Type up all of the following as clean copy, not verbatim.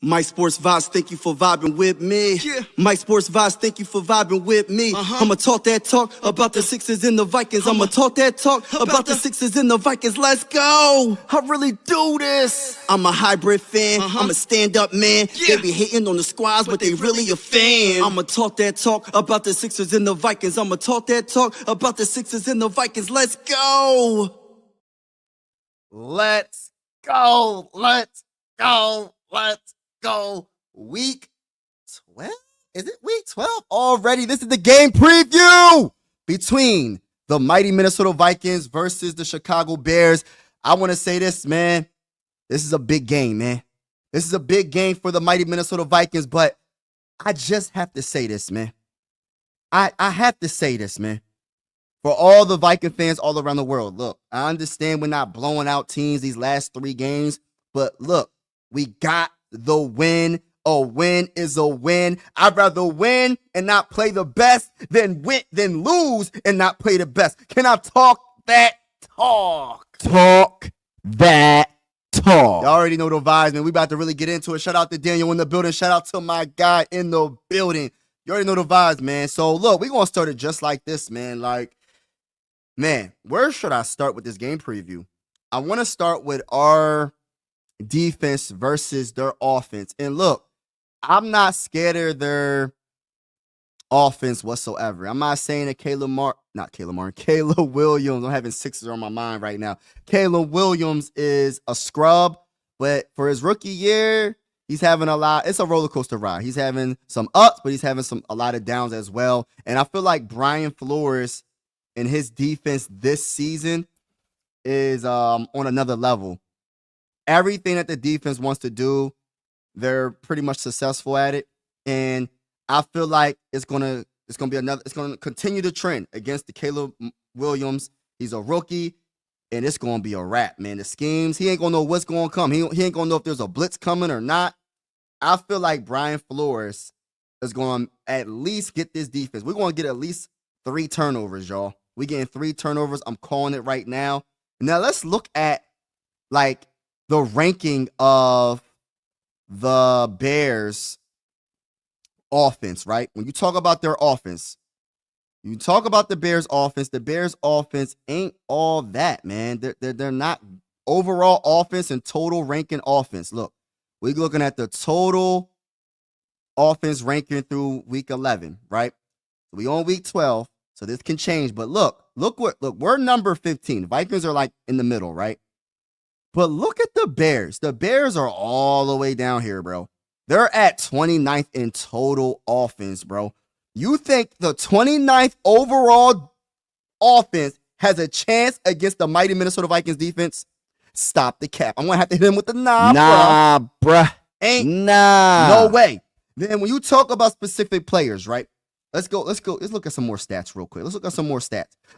Mike Sports Vibes, thank you for vibing with me. Yeah. Mike Sports Vibes, thank you for vibing with me. I'ma talk that talk about the Sixers and the Vikings. I'ma talk that talk about the Sixers and the Vikings. Let's go. I really do this. I'm a hybrid fan. I'm a stand-up man. Yeah. They be hating on the squads, but they really a fan. I'ma talk that talk about the Sixers and the Vikings. I'ma talk that talk about the Sixers and the Vikings. Let's go. Let's go. Let's go. Let's go. Week 12? Is it week 12 already? This is the game preview between the mighty Minnesota Vikings versus the Chicago Bears. I want to say this, man. This is a big game, man. This is a big game for the mighty Minnesota Vikings, but I just have to say this, man. I have to say this, man. For all the Viking fans all around the world, look, I understand we're not blowing out teams these last 3 games, but look, we got the win. A win is a win. I'd rather win and not play the best than lose and not play the best. Can I talk that talk? Talk that talk. Y'all already know the vibes, man. We about to really get into it. Shout out to Daniel in the building. Shout out to my guy in the building. You already know the vibes, man. So, look, we're going to start it just like this, man. Man, where should I start with this game preview? I want to start with our defense versus their offense. And look, I'm not scared of their offense whatsoever. I'm not saying that Caleb Williams, I'm having Sixers on my mind right now. Caleb Williams is a scrub, but for his rookie year, he's having it's a roller coaster ride. He's having some ups, but he's having a lot of downs as well. And I feel like Brian Flores and his defense this season is on another level. Everything that the defense wants to do, they're pretty much successful at it. And I feel like it's gonna continue the trend against the Caleb Williams. He's a rookie, and it's gonna be a wrap, man. The schemes, he ain't gonna know what's gonna come. He ain't gonna know if there's a blitz coming or not. I feel like Brian Flores is gonna at least get this defense. We're gonna get at least 3 turnovers, y'all. We're getting 3 turnovers. I'm calling it right now. Now let's look at the ranking of the Bears offense, right? When you talk about their offense, you talk about the Bears offense ain't all that, man. They're not overall offense and total ranking offense. Look, we're looking at the total offense ranking through week 11, right? We on week 12, so this can change. But look, we're number 15. Vikings are in the middle, right? But look at the Bears. The Bears are all the way down here, bro. They're at 29th in total offense, bro. You think the 29th overall offense has a chance against the mighty Minnesota Vikings defense? Stop the cap. I'm going to have to hit him with the bruh. No way. Then when you talk about specific players, right? Let's look at some more stats real quick.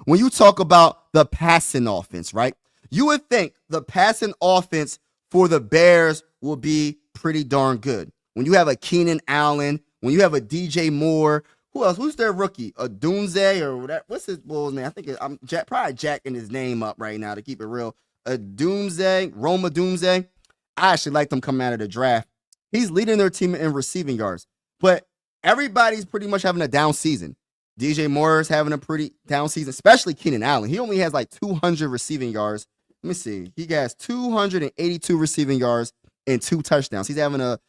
When you talk about the passing offense, right? You would think the passing offense for the Bears will be pretty darn good. When you have a Keenan Allen, when you have a DJ Moore, who else? Who's their rookie? A Dunze or whatever. What's his bull's name? I think I'm probably jacking his name up right now to keep it real. A Roma Dunze. I actually liked him coming out of the draft. He's leading their team in receiving yards, but everybody's pretty much having a down season. DJ Moore is having a pretty down season, especially Keenan Allen. He only has 200 receiving yards. Let me see. He has 282 receiving yards and 2 touchdowns. He's having a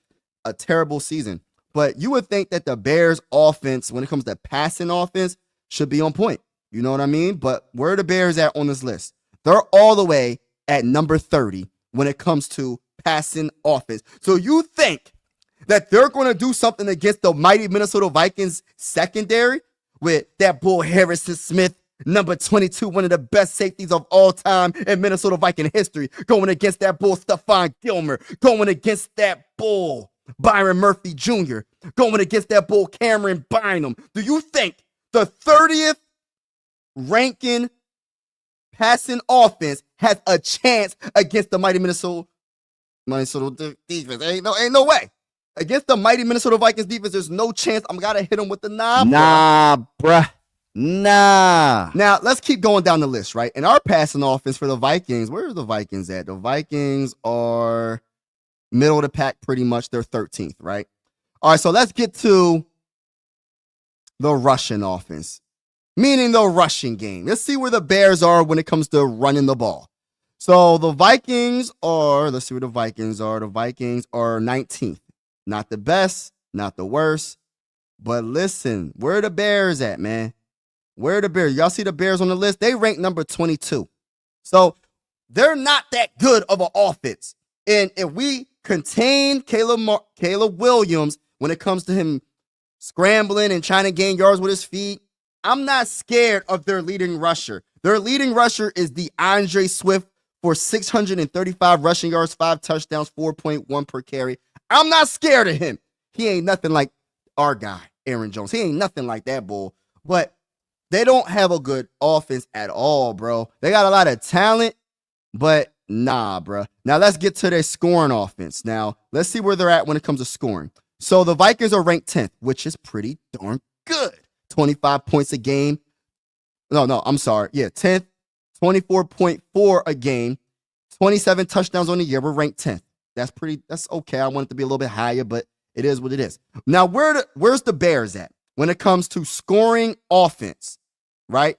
terrible season. But you would think that the Bears offense, when it comes to passing offense, should be on point. You know what I mean? But where are the Bears at on this list? They're all the way at number 30 when it comes to passing offense. So you think that they're going to do something against the mighty Minnesota Vikings secondary with that bull Harrison Smith, number 22, one of the best safeties of all time in Minnesota Viking history, going against that bull Stephon Gilmore, going against that bull Byron Murphy Jr., going against that bull Cameron Bynum. Do you think the 30th ranking passing offense has a chance against the mighty Minnesota defense? Ain't no way. Against the mighty Minnesota Vikings defense, there's no chance. I'm gotta hit him with the bruh. Nah. Now, let's keep going down the list, right? In our passing offense for the Vikings, where are the Vikings at? The Vikings are Middle of the pack, pretty much. They're 13th, right? All right, so let's get to the rushing offense, meaning the rushing game. Let's see where the Bears are when it comes to running the ball. So the Vikings are, let's see where the Vikings are. The Vikings are 19th. Not the best, not the worst. But listen, where are the Bears at, man? Where are the Bears? Y'all see the Bears on the list? They rank number 22. So they're not that good of an offense. And if we contain Caleb Williams when it comes to him scrambling and trying to gain yards with his feet, I'm not scared of their leading rusher. Their leading rusher is DeAndre Swift for 635 rushing yards, 5 touchdowns, 4.1 per carry. I'm not scared of him. He ain't nothing like our guy, Aaron Jones. He ain't nothing like that bull. But they don't have a good offense at all, bro. They got a lot of talent, but nah, bro. Now let's get to their scoring offense. Now, let's see where they're at when it comes to scoring. So the Vikings are ranked 10th, which is pretty darn good. 25 points a game. No, I'm sorry. Yeah, 10th, 24.4 a game, 27 touchdowns on the year. We're ranked 10th. That's okay. I want it to be a little bit higher, but it is what it is. Now, where's the Bears at when it comes to scoring offense, right?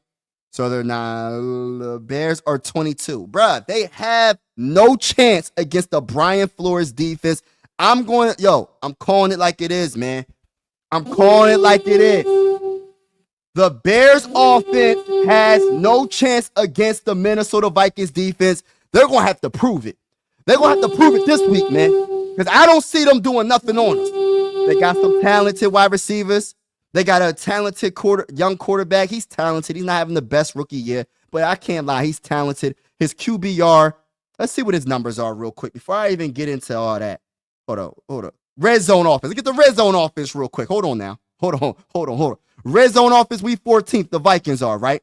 So the Bears are 22. Bruh, they have no chance against the Brian Flores defense. I'm calling it like it is, man. I'm calling it like it is. The Bears offense has no chance against the Minnesota Vikings defense. They're going to have to prove it. They're going to have to prove it this week, man, because I don't see them doing nothing on us. They got some talented wide receivers. They got a talented young quarterback. He's talented. He's not having the best rookie year, but I can't lie. He's talented. His QBR, let's see what his numbers are real quick before I even get into all that. Hold on. Red zone offense. Let's get the red zone offense real quick. Hold on now. Hold on. Red zone offense, we 14th. The Vikings are, right?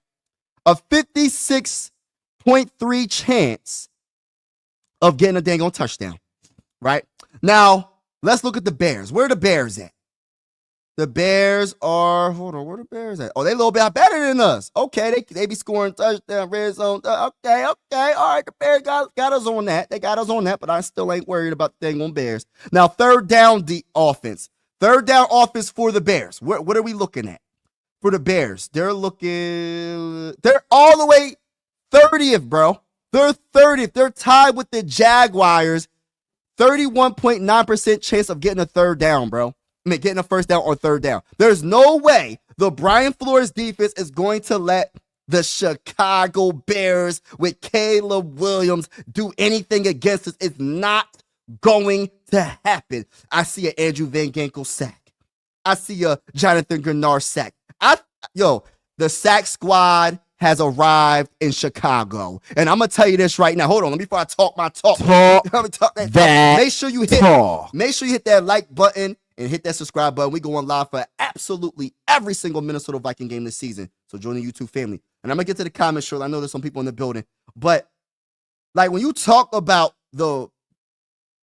A 56.3 chance of getting a dang on touchdown, right? Now, let's look at the Bears. Where are the Bears at? The Bears are, where the Bears at? Oh, they a little bit better than us. Okay, they be scoring touchdown, red zone. Okay. All right, the Bears got us on that. They got us on that, but I still ain't worried about the dang on Bears. Now, third down offense. Third down offense for the Bears. What are we looking at? For the Bears, they're all the way 30th, bro. They're 30th. They're tied with the Jaguars. 31.9% chance of getting a third down, bro. Getting a first down or third down. There's no way the Brian Flores defense is going to let the Chicago Bears with Caleb Williams do anything against us. It's not going to happen. I see an Andrew Van Ginkel sack. I see a Jonathan Grenard sack. The sack squad has arrived in Chicago. And I'm going to tell you this right now. Hold on. Before I talk my talk. Make sure you hit that like button and hit that subscribe button. We going live for absolutely every single Minnesota Viking game this season. So join the YouTube family. And I'm going to get to the comments shortly. I know there's some people in the building. But like when you talk about the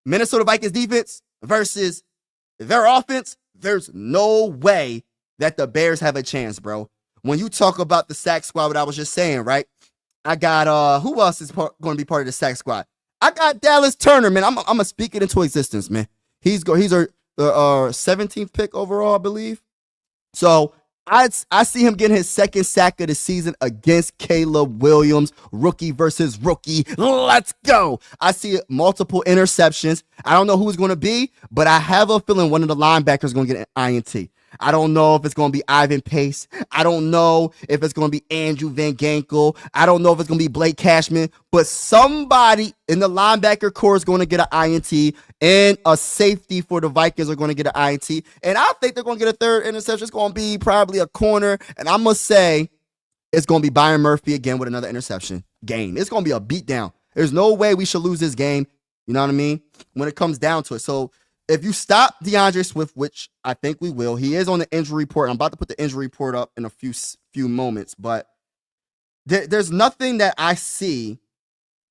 Minnesota Vikings defense versus their offense, there's no way that the Bears have a chance, bro. When you talk about the sack squad, what I was just saying, right? I got, who else is going to be part of the sack squad? I got Dallas Turner, man. I'm going to speak it into existence, man. He's our 17th pick overall, I believe. So I see him getting his second sack of the season against Caleb Williams, rookie versus rookie. Let's go. I see multiple interceptions. I don't know who it's going to be, but I have a feeling one of the linebackers is going to get an INT. I don't know if it's going to be Ivan Pace. I don't know if it's going to be Andrew Van Ginkel. I don't know if it's going to be Blake Cashman, but somebody in the linebacker core is going to get an INT, and a safety for the Vikings are going to get an INT. And I think they're going to get a third interception. It's going to be probably a corner, and I'm going to say it's going to be Byron Murphy again with another interception game. It's going to be a beatdown. There's no way we should lose this game. You know what I mean? When it comes down to it. So if you stop DeAndre Swift, which I think we will, he is on the injury report. I'm about to put the injury report up in a few moments, but there's nothing that I see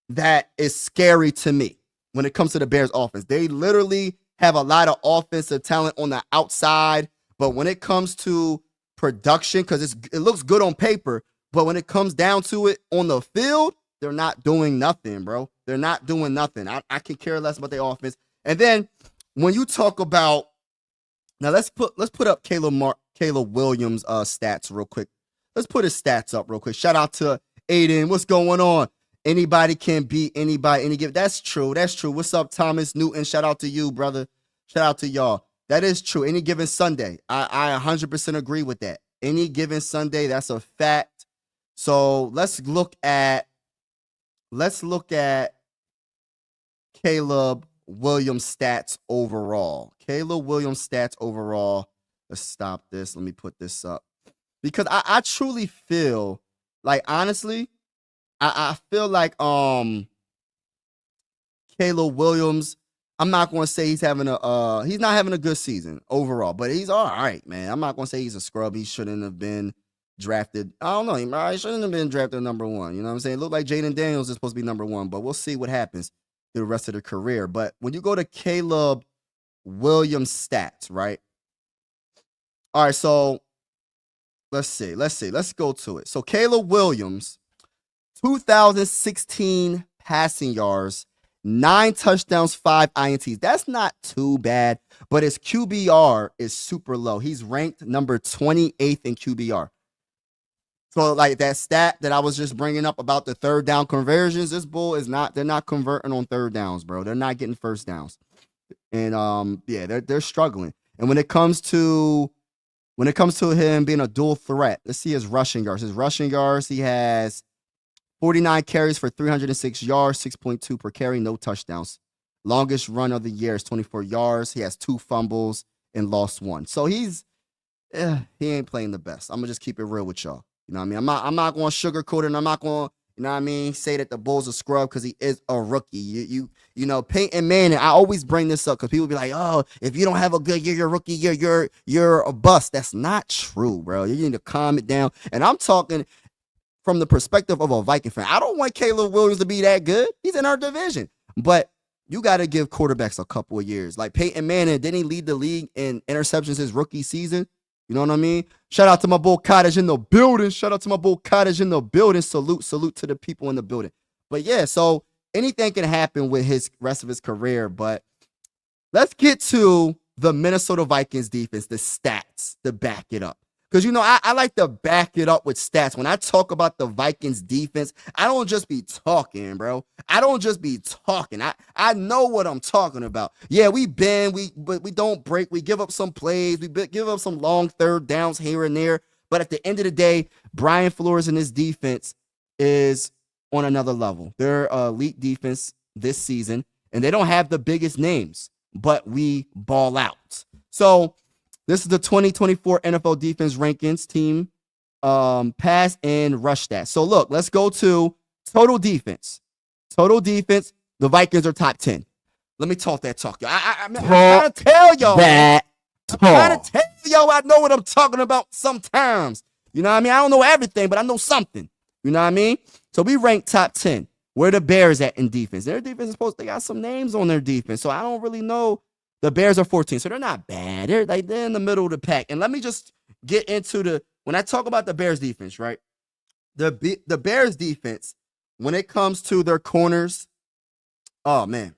that is scary to me when it comes to the Bears offense. They literally have a lot of offensive talent on the outside, but when it comes to production, because it looks good on paper, but when it comes down to it on the field, they're not doing nothing, bro. They're not doing nothing. I can care less about their offense. And then when you talk about now, let's put up Caleb Williams stats real quick. Let's put his stats up real quick. Shout out to Aiden. What's going on? Anybody can beat anybody any given. That's true. That's true. What's up, Thomas Newton? Shout out to you, brother. Shout out to y'all. That is true. Any given Sunday. I 100% agree with that. Any given Sunday, that's a fact. So let's look at Caleb Williams stats overall. Caleb Williams stats overall. Let's stop this. Let me put this up. Because I truly feel like, honestly, I feel like Caleb Williams, I'm not going to say he's not having a good season overall, but he's all right, man. I'm not going to say he's a scrub. He shouldn't have been drafted. I don't know. He shouldn't have been drafted number 1. You know what I'm saying? It looked like Jaden Daniels is supposed to be number 1, but we'll see what happens through the rest of the career. But when you go to Caleb Williams stats, right? All right, so let's see. Let's go to it. So Caleb Williams, 2016 passing yards, 9 touchdowns, 5 INTs. That's not too bad, but his QBR is super low. He's ranked number 28th in QBR. So like that stat that I was just bringing up about the third down conversions, this bull is not, they're not converting on third downs, bro. They're not getting first downs. And yeah, they're struggling. And when it comes to him being a dual threat, let's see his rushing yards. His rushing yards, he has 49 carries for 306 yards, 6.2 per carry, no touchdowns. Longest run of the year is 24 yards. He has 2 fumbles and lost 1. So he ain't playing the best. I'm gonna just keep it real with y'all. You know what I mean? I'm not going to sugarcoat it, and I'm not going to, you know what I mean, say that the Bulls are scrub because he is a rookie. You know, Peyton Manning, I always bring this up because people be like, oh, if you don't have a good year, you're a rookie, you're a bust. That's not true, bro. You need to calm it down. And I'm talking from the perspective of a Viking fan. I don't want Caleb Williams to be that good. He's in our division. But you got to give quarterbacks a couple of years. Like Peyton Manning, didn't he lead the league in interceptions his rookie season? You know what I mean? Shout out to my Bull Cottage in the building. Salute to the people in the building. But yeah, so anything can happen with his rest of his career. But let's get to the Minnesota Vikings defense, the stats to back it up. Because, you know, I like to back it up with stats. When I talk about the Vikings defense, I don't just be talking, bro. I don't just be talking. I know what I'm talking about. Yeah, we bend, but we don't break. We give up some plays. We give up some long third downs here and there. But at the end of the day, Brian Flores and his defense is on another level. They're elite defense this season, and they don't have the biggest names, but we ball out. So this is the 2024 NFL defense rankings team pass and rush stats. So look, let's go to total defense. Total defense, the Vikings are top 10. Let me talk that talk. I'm trying to tell y'all. I'm trying to tell y'all I know what I'm talking about sometimes. You know what I mean? I don't know everything, but I know something. You know what I mean? So we rank top 10. Where the Bears at in defense? Their defense is they got some names on their defense. So I don't really know. The Bears are 14, so they're not bad. They're in the middle of the pack. And let me just get into when I talk about the Bears defense, right? The Bears defense, when it comes to their corners, oh man,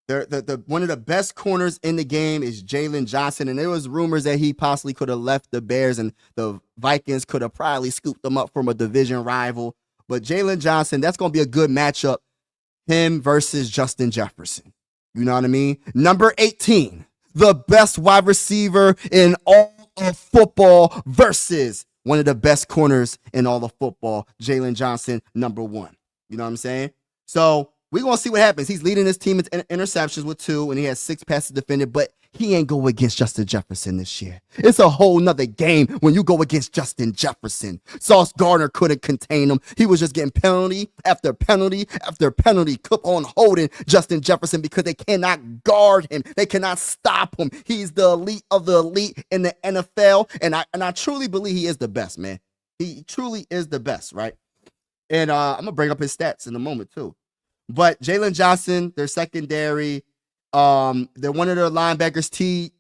they're one of the best corners in the game is Jalen Johnson, and there was rumors that he possibly could have left the Bears, and the Vikings could have probably scooped them up from a division rival. But Jalen Johnson, that's going to be a good matchup. Him versus Justin Jefferson. You know what I mean? Number 18, the best wide receiver in all of football versus one of the best corners in all of football, Jalen Johnson, number 1. You know what I'm saying? So we're going to see what happens. He's leading his team in interceptions with 2, and he has 6 passes defended, but he ain't go against Justin Jefferson this year. It's a whole nother game when you go against Justin Jefferson. Sauce Gardner couldn't contain him. He was just getting penalty after penalty after penalty. Keep on holding Justin Jefferson because they cannot guard him. They cannot stop him. He's the elite of the elite in the NFL, and I truly believe he is the best, man. He truly is the best, right? And I'm going to bring up his stats in a moment, too. But Jalen Johnson, their secondary, they're one of their linebackers,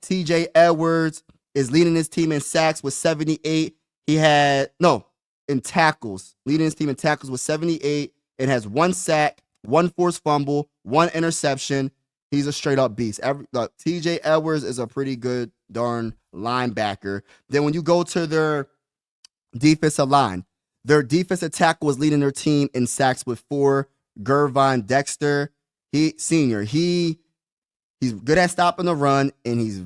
TJ Edwards, is leading his team in sacks with 78. In tackles, leading his team in tackles with 78. It has 1 sack, 1 forced fumble, 1 interception. He's a straight up beast. TJ Edwards is a pretty good darn linebacker. Then when you go to their defensive line, their defensive tackle was leading their team in sacks with 4. Gervon Dexter, he's good at stopping the run, and he's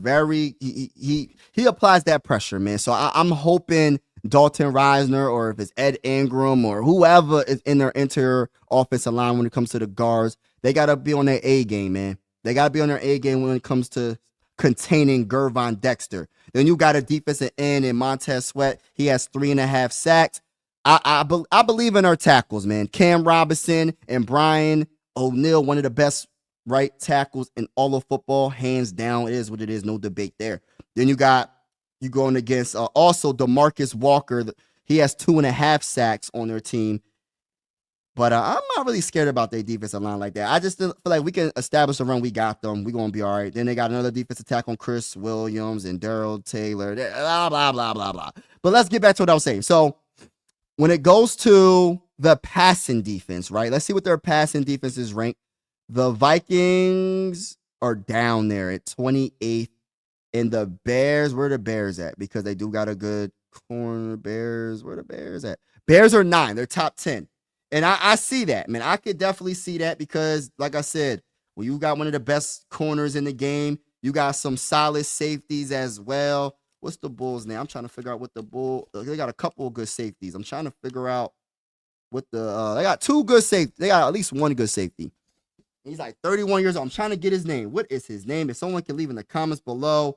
he applies that pressure, man. So I'm hoping Dalton Reisner, or if it's Ed Ingram or whoever is in their interior offensive line when it comes to the guards, they got to be on their A game, man. They got to be on their A game when it comes to containing Gervon Dexter. Then you got a defensive end in Montez Sweat. He has 3.5 sacks. I believe in our tackles, man. Cam Robinson and Brian O'Neill, one of the best right tackles in all of football, hands down. It is what it is, no debate there. Then you going against also DeMarcus Walker. He has 2.5 sacks on their team. But I'm not really scared about their defensive line like that. I just feel like we can establish a run. We got them. We're going to be all right. Then they got another defensive tackle on Chris Williams and Darrell Taylor. Blah, blah, blah, blah, blah. But let's get back to what I was saying. So when it goes to the passing defense, right? Let's see what their passing defense is ranked. The Vikings are down there at 28th. And the Bears, where are the Bears at? Because they do got a good corner. Bears, where are the Bears at? Bears are 9. They're top 10. And I see that, man. I could definitely see that because, like I said, well, you got one of the best corners in the game. You got some solid safeties as well. What's the Bulls' name? I'm trying to figure out what the Bull. They got a couple of good safeties. I'm trying to figure out what they got 2 good safety. They got at least 1 good safety. He's like 31 years old. I'm trying to get his name. What is his name? If someone can leave in the comments below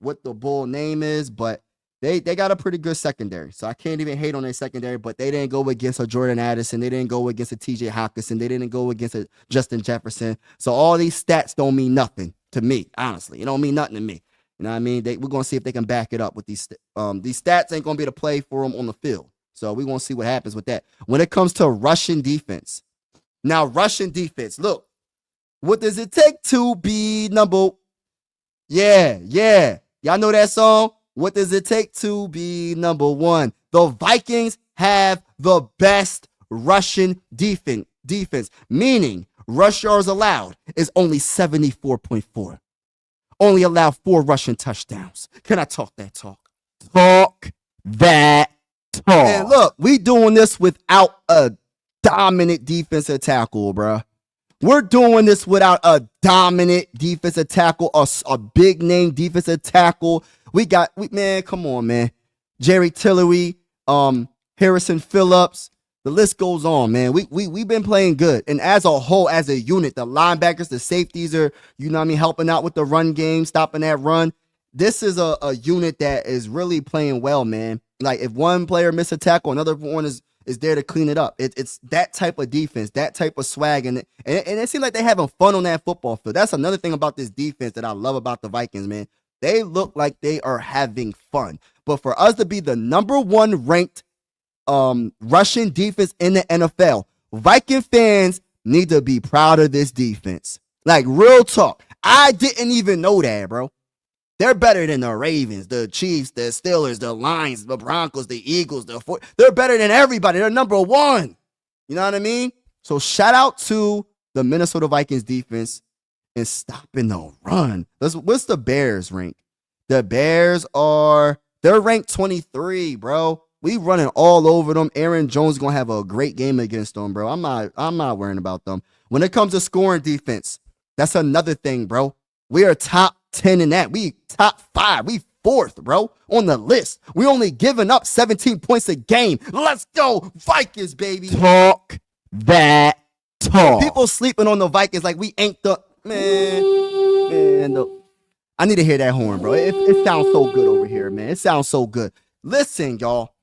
what the Bull name is, but they got a pretty good secondary. So I can't even hate on their secondary, but they didn't go against a Jordan Addison. They didn't go against a TJ Hawkinson. They didn't go against a Justin Jefferson. So all these stats don't mean nothing to me, honestly. It don't mean nothing to me. You know what I mean? We're going to see if they can back it up with these stats ain't going to be able to play for them on the field. So we're going to see what happens with that. When it comes to rushing defense. Now, rushing defense, look, what does it take to be number? Yeah. Y'all know that song? What does it take to be number 1? The Vikings have the best rushing defense, meaning rush yards allowed is only 74.4. Only allow 4 rushing touchdowns. Can I talk that talk? Talk that talk. And look, we doing this without a dominant defensive tackle, bruh. We're doing this without a dominant defensive tackle, a big name defensive tackle. Man, come on, man. Jerry Tillery, Harrison Phillips. The list goes on, man. We've been playing good. And as a whole, as a unit, the linebackers, the safeties are, you know what I mean, helping out with the run game, stopping that run. This is a unit that is really playing well, man. Like, if one player misses a tackle, another one is there to clean it up. It's that type of defense, that type of swag. And it seems like they're having fun on that football field. That's another thing about this defense that I love about the Vikings, man. They look like they are having fun. But for us to be the number 1 ranked rushing defense in the NFL, Viking fans need to be proud of this defense. Like, real talk. I didn't even know that, bro. They're better than the Ravens, the Chiefs, the Steelers, the Lions, the Broncos, the Eagles, they're better than everybody. They're number 1. You know what I mean? So shout out to the Minnesota Vikings defense and stopping the run. What's the Bears rank? The Bears they're ranked 23, bro. We running all over them. Aaron Jones is gonna have a great game against them, bro. I'm not worrying about them. When it comes to scoring defense, that's another thing, bro. We are top 10 in that. We top 5. We 4th, bro, on the list. We only giving up 17 points a game. Let's go, Vikings, baby. Talk that talk. People sleeping on the Vikings like we ain't the man. I need to hear that horn, bro. It sounds so good over here, man. It sounds so good. Listen, y'all.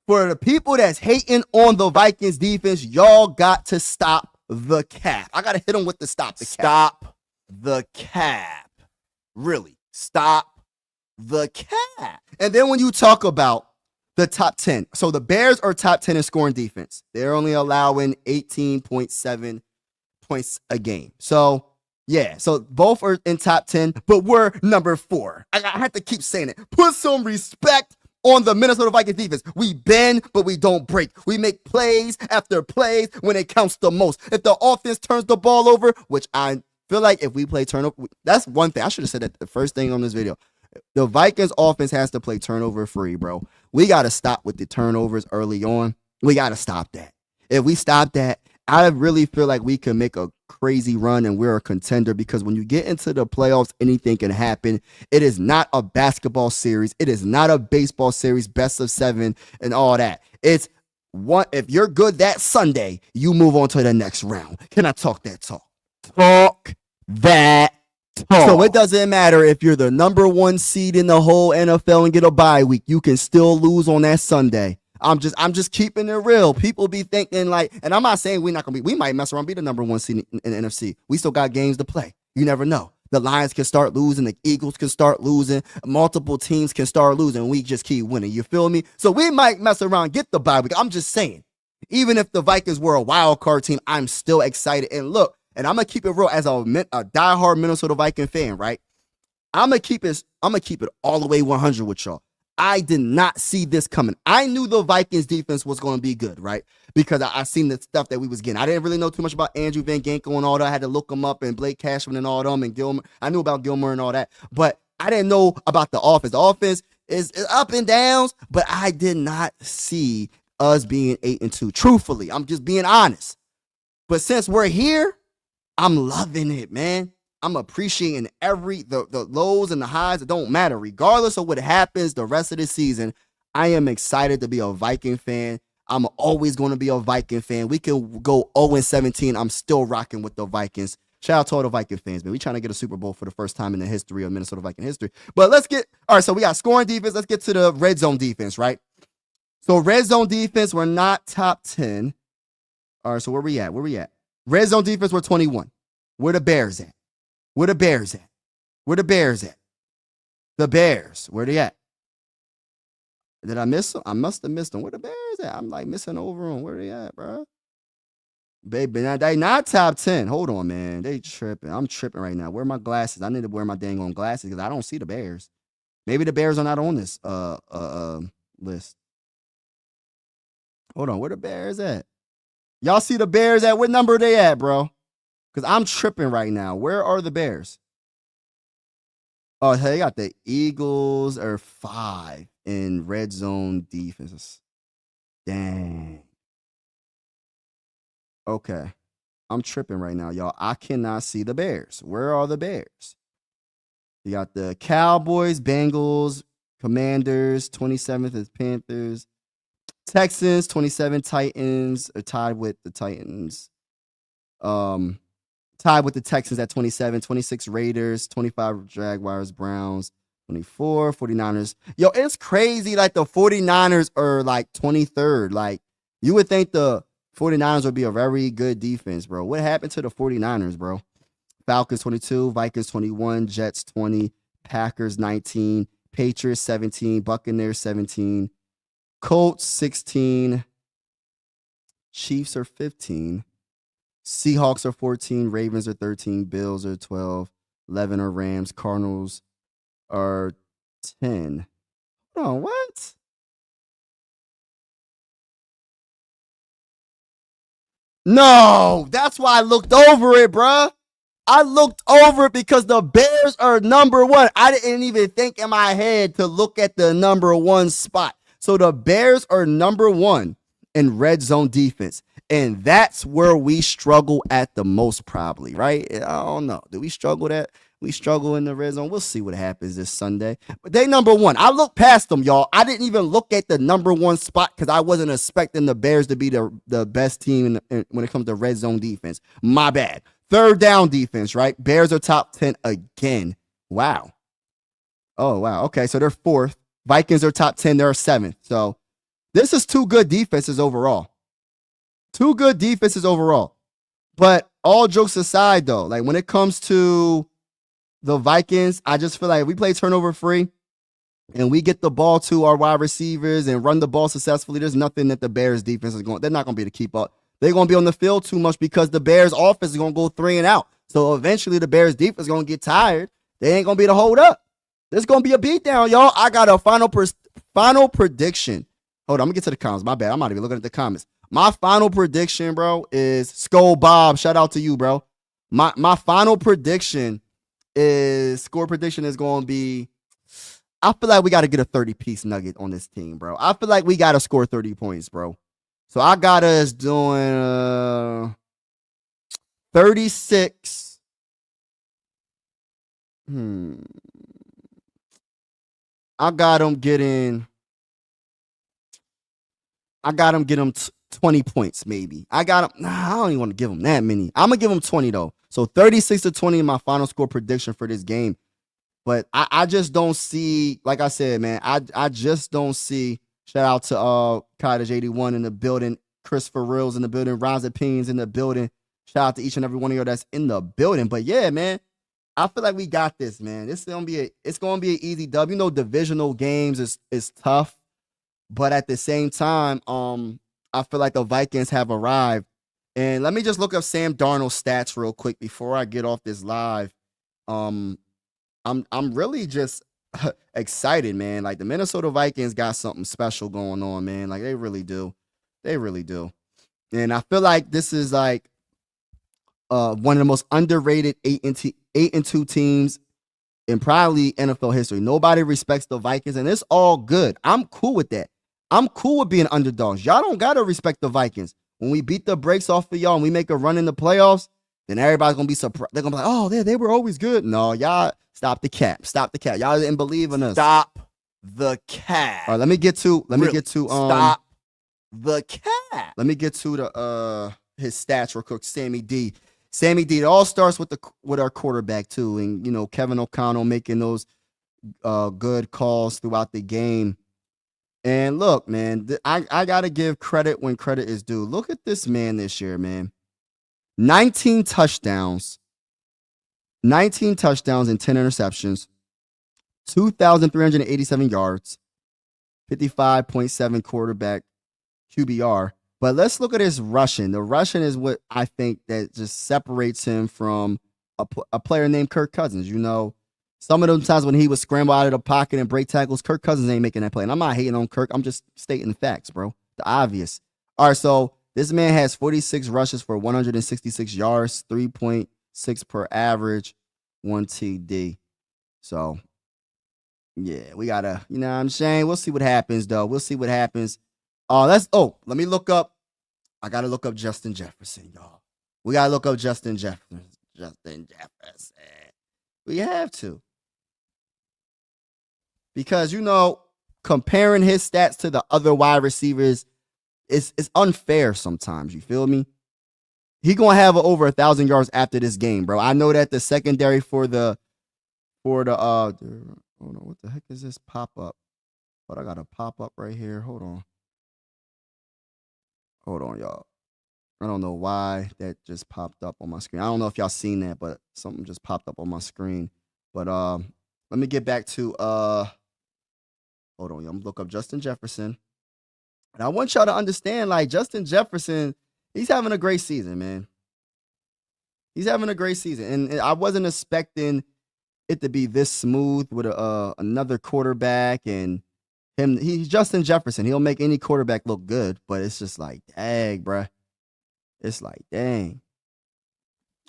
For the people that's hating on the Vikings defense, y'all got to stop the cap. I got to hit them with the stop the cap. Stop the cap. Really, stop the cap. And then when you talk about the top 10, so the Bears are top 10 in scoring defense. They're only allowing 18.7 points a game. So, yeah, so both are in top 10, but we're number 4. I have to keep saying it. Put some respect on the Minnesota Vikings defense. We bend, but we don't break. We make plays after plays when it counts the most. If the offense turns the ball over, which I feel like if we play turnover, that's one thing. I should have said that the first thing on this video. The Vikings offense has to play turnover free, bro. We got to stop with the turnovers early on. We got to stop that. If we stop that, I really feel like we can make a crazy run and we're a contender, because when you get into the playoffs, anything can happen. It is not a basketball series. It is not a baseball series, best of 7 and all that. It's one. If you're good that Sunday, you move on to the next round. Can I talk that talk? Talk that talk. So it doesn't matter if you're the number 1 seed in the whole NFL and get a bye week. You can still lose on that Sunday. I'm just keeping it real. People be thinking like, and I'm not saying we're not gonna be. We might mess around, be the number 1 seed in the NFC. We still got games to play. You never know. The Lions can start losing. The Eagles can start losing. Multiple teams can start losing. We just keep winning. You feel me? So we might mess around, get the bye week. I'm just saying. Even if the Vikings were a wild card team, I'm still excited. And look, and I'm gonna keep it real as a diehard Minnesota Viking fan, right? I'm gonna keep it all the way 100 with y'all. I did not see this coming. I knew the Vikings defense was going to be good, right? Because I seen the stuff that we was getting. I didn't really know too much about Andrew Van Ginkel and all that. I had to look him up, and Blake Cashman and all them, and Gilmore. I knew about Gilmore and all that, but I didn't know about the offense. The offense is up and downs, but I did not see us being 8-2. Truthfully, I'm just being honest. But since we're here, I'm loving it, man. I'm appreciating the lows and the highs. It don't matter. Regardless of what happens the rest of the season, I am excited to be a Viking fan. I'm always going to be a Viking fan. We can go 0-17. I'm still rocking with the Vikings. Shout out to all the Viking fans, man. We trying to get a Super Bowl for the first time in the history of Minnesota Viking history. But all right, so we got scoring defense. Let's get to the red zone defense, right? So red zone defense, we're not top 10. All right, so where we at? Red zone defense, we're 21. Where the Bears at? Where the Bears at? The Bears. Where they at? Did I miss them? I must have missed them. Where the Bears at? I'm like missing over them. Where they at, bro? Baby, now they not top 10. Hold on, man. They tripping. I'm tripping right now. Where are my glasses? I need to wear my dang on glasses because I don't see the Bears. Maybe the Bears are not on this list. Hold on. Where the Bears at? Y'all see the Bears at? What number are they at, bro? Because I'm tripping right now. Where are the Bears? Oh, they got the Eagles are 5 in red zone defenses. Dang. Okay. I'm tripping right now, y'all. I cannot see the Bears. Where are the Bears? You got the Cowboys, Bengals, Commanders, 27th is Panthers. Texans, 27, Titans are tied with the Titans. Tied with the Texans at 27, 26 Raiders, 25 Jaguars, Browns, 24 49ers. Yo, it's crazy. Like the 49ers are like 23rd. Like you would think the 49ers would be a very good defense, bro. What happened to the 49ers, bro? Falcons 22, Vikings 21, Jets 20, Packers 19, Patriots 17, Buccaneers 17, Colts 16, Chiefs are 15. Seahawks are 14, Ravens are 13, Bills are 12, 11 are Rams, Cardinals are 10. Oh, what? No, that's why I looked over it, bruh. I looked over it because the Bears are number 1. I didn't even think in my head to look at the number 1 spot. So the Bears are number 1 in red zone defense. And that's where we struggle at the most, probably, right? I don't know. Do we struggle that? We struggle in the red zone. We'll see what happens this Sunday. But they number 1. I looked past them, y'all. I didn't even look at the number 1 spot because I wasn't expecting the Bears to be the best team when it comes to red zone defense. My bad. Third down defense, right? Bears are top 10 again. Wow. Oh, wow. Okay, so they're 4th. Vikings are top 10. They're 7th. So this is 2 good defenses overall. 2 good defenses overall. But all jokes aside, though, like when it comes to the Vikings, I just feel like if we play turnover free and we get the ball to our wide receivers and run the ball successfully, there's nothing that the Bears defense is going. They're not going to be able to keep up. They're going to be on the field too much because the Bears offense is going to go 3 and out. So eventually the Bears defense is going to get tired. They ain't going to be able to hold up. There's going to be a beatdown, y'all. I got a final prediction. Hold on, I'm going to get to the comments. My bad. I'm not even looking at the comments. My final prediction, bro, is Skull Bob. Shout out to you, bro. My final prediction is score prediction is going to be. I feel like we got to get a 30-piece nugget on this team, bro. I feel like we got to score 30 points, bro. So I got us doing 36. I got them getting 20 points, maybe. I got them. Nah, I don't even want to give them that many. I'm going to give them 20, though. So 36-20 is my final score prediction for this game. But I just don't see, like I said, man, I just don't see. Shout out to Cottage 81 in the building, Christopher Reels in the building, Ron's Opinions in the building. Shout out to each and every one of you that's in the building. But yeah, man, I feel like we got this, man. It's gonna be an easy dub. You know, divisional games is tough, but at the same time, I feel like the Vikings have arrived. And let me just look up Sam Darnold's stats real quick before I get off this live. I'm really just excited, man. Like the Minnesota Vikings got something special going on, man. Like they really do. They really do. And I feel like this is like one of the most underrated 8-2 teams in probably NFL history. Nobody respects the Vikings, and it's all good. I'm cool with that. I'm cool with being underdogs. Y'all don't gotta respect the Vikings. When we beat the brakes off of y'all and we make a run in the playoffs, then everybody's gonna be surprised. They're gonna be like, oh, they were always good. No, y'all stop the cap. Stop the cap. Y'all didn't believe in us. Stop the cap. All right, let me get to stop the cap. Let me get to the his stats real quick. Sammy D. It all starts with our quarterback too, and you know Kevin O'Connell making those good calls throughout the game. And look, man, I gotta give credit when credit is due. Look at this man this year, man. 19 touchdowns and 10 interceptions, 2,387 yards, 55.7 quarterback QBR. But let's look at his rushing. The rushing is what I think that just separates him from a player named Kirk Cousins. You know, some of those times when he would scramble out of the pocket and break tackles, Kirk Cousins ain't making that play. And I'm not hating on Kirk. I'm just stating the facts, bro. The obvious. All right, so this man has 46 rushes for 166 yards, 3.6 per average, 1 TD. So, yeah, we got to, you know what I'm saying? We'll see what happens, though. We'll see what happens. Let me look up. I got to look up Justin Jefferson, y'all. We got to look up Justin Jefferson. We have to. Because, you know, comparing his stats to the other wide receivers, it's unfair sometimes. You feel me? He gonna have over 1,000 yards after this game, bro. I know that the secondary for the hold on, what the heck is this pop up? But I got a pop up right here. Hold on, y'all. I don't know why that just popped up on my screen. I don't know if y'all seen that, but something just popped up on my screen. But let me get back to hold on, y'all. I'm gonna look up Justin Jefferson. And I want y'all to understand, like, Justin Jefferson, he's having a great season, man. He's having a great season. And I wasn't expecting it to be this smooth with another quarterback and him. He's Justin Jefferson. He'll make any quarterback look good, but it's just like, dang, bruh. It's like, dang.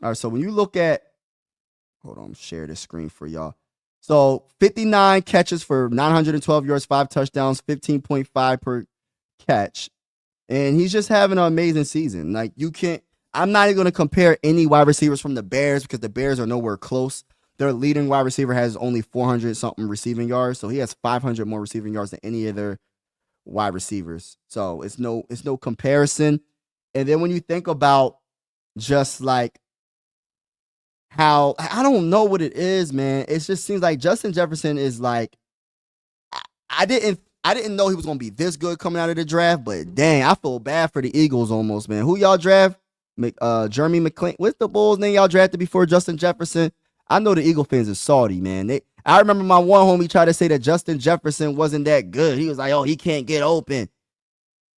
All right, so when you look at, hold on, share this screen for y'all. So 59 catches for 912 yards, 5 touchdowns, 15.5 per catch. And he's just having an amazing season. Like, I'm not even going to compare any wide receivers from the Bears because the Bears are nowhere close. Their leading wide receiver has only 400 something receiving yards. So he has 500 more receiving yards than any other wide receivers. So it's no comparison. And then when you think about just like how, I don't know what it is, man. It just seems like Justin Jefferson is like, I didn't know he was going to be this good coming out of the draft, but dang, I feel bad for the Eagles almost, man. Who y'all draft? Jeremy McClain. What's the Bulls name y'all drafted before Justin Jefferson? I know the Eagle fans are salty, man. I remember my one homie tried to say that Justin Jefferson wasn't that good. He was like, oh, he can't get open.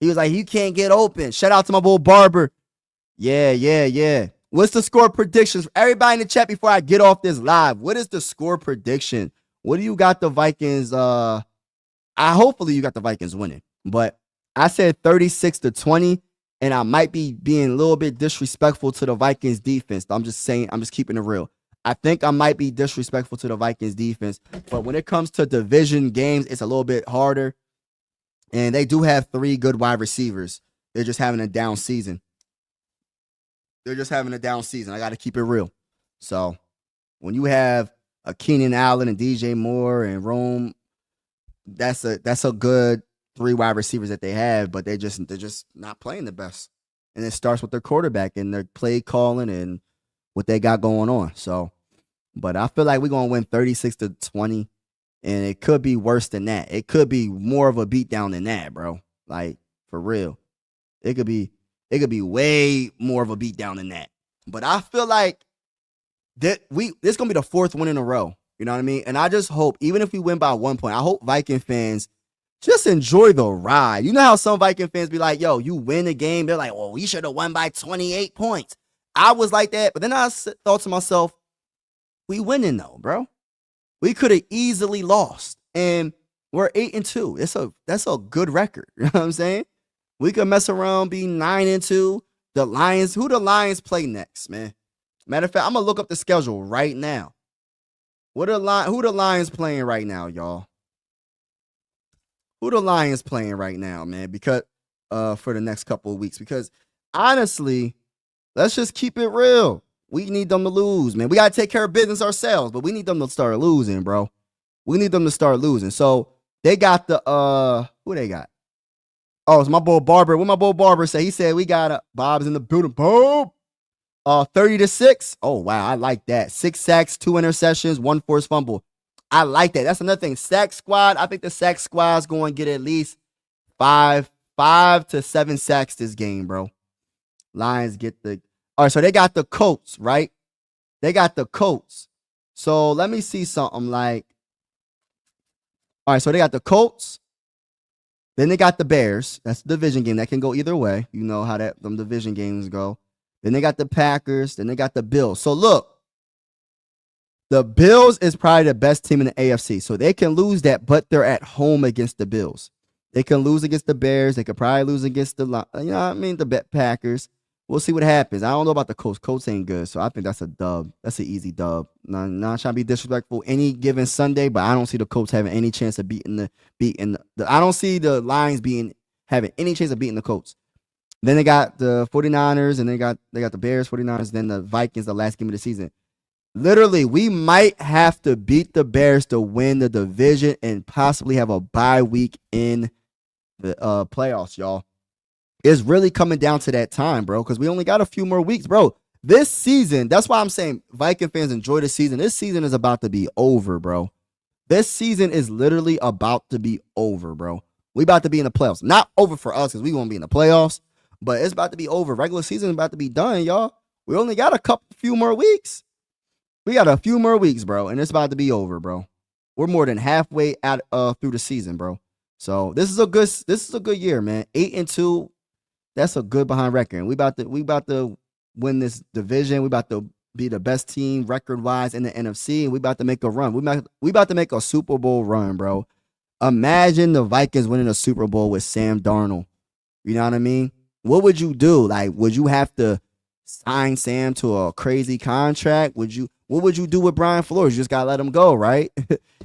He was like, you can't get open. Shout out to my boy Barber. Yeah. What's the score predictions? Everybody in the chat before I get off this live. What is the score prediction? What do you got the Vikings? Hopefully you got the Vikings winning. But I said 36-20. and I might be being a little bit disrespectful to the Vikings defense. I'm just saying, I'm just keeping it real. I think I might be disrespectful to the Vikings defense, but when it comes to division games, it's a little bit harder. And they do have 3 good wide receivers. They're just having a down season. I got to keep it real. So when you have a Keenan Allen and DJ Moore and Rome, that's a good 3 wide receivers that they have, but they're just not playing the best. And it starts with their quarterback and their play calling and what they got going on. So, but I feel like we're gonna win 36-20, and it could be worse than that. It could be more of a beatdown than that, bro. Like, for real. It could be way more of a beatdown than that. But I feel like this is gonna be the 4th win in a row. You know what I mean? And I just hope, even if we win by 1 point, I hope Viking fans just enjoy the ride. You know how some Viking fans be like, yo, you win the game. They're like, well, we should have won by 28 points. I was like that. But then I thought to myself, we winning though, bro. We could have easily lost. And we're 8-2. That's a good record. You know what I'm saying? We could mess around, be 9-2. The Lions, who the Lions play next, man? Matter of fact, I'm going to look up the schedule right now. Who the Lions playing right now, y'all? Who the Lions playing right now, man? Because for the next couple of weeks. Because honestly, let's just keep it real. We need them to lose, man. We got to take care of business ourselves, but we need them to start losing, bro. We need them to start losing. So they got the who they got? Oh, it's my boy Barber. What my boy Barber say? He said we got Bob's in the building. Boom. 30-6. Oh, wow. I like that. 6 sacks, 2 interceptions, 1 forced fumble. I like that. That's another thing. Sack squad. I think the sack squad is going to get at least 5 to 7 sacks this game, bro. Lions get the. All right, so they got the Colts, right? They got the Colts. So let me see something like. All right, so they got the Colts. Then they got the Bears. That's the division game. That can go either way. You know how them division games go. Then they got the Packers. Then they got the Bills. So look, the Bills is probably the best team in the AFC. So they can lose that, but they're at home against the Bills. They can lose against the Bears. They could probably lose against the, the Packers. We'll see what happens. I don't know about the Colts. Colts ain't good, so I think that's a dub. That's an easy dub. Not trying to be disrespectful any given Sunday, but I don't see the Colts having any chance of beating the. I don't see the Lions having any chance of beating the Colts. Then they got the 49ers, and they got the Bears, 49ers, then the Vikings, the last game of the season. Literally, we might have to beat the Bears to win the division and possibly have a bye week in the playoffs, y'all. It's really coming down to that time, bro, because we only got a few more weeks, bro. This season, that's why I'm saying Viking fans enjoy the season. This season is about to be over, bro. This season is literally about to be over, bro. We about to be in the playoffs. Not over for us because we won't be in the playoffs, but it's about to be over. Regular season is about to be done, y'all. We only got a few more weeks. We got a few more weeks, bro, and it's about to be over, bro. We're more than halfway out through the season, bro. So this is a good year, man. 8-2. That's a good behind record. And we about to win this division. We about to be the best team record-wise in the NFC, and we about to make a run. We about to make a Super Bowl run, bro. Imagine the Vikings winning a Super Bowl with Sam Darnold. You know what I mean? What would you do? Like, would you have to sign Sam to a crazy contract? What would you do with Brian Flores? You just gotta let him go, right?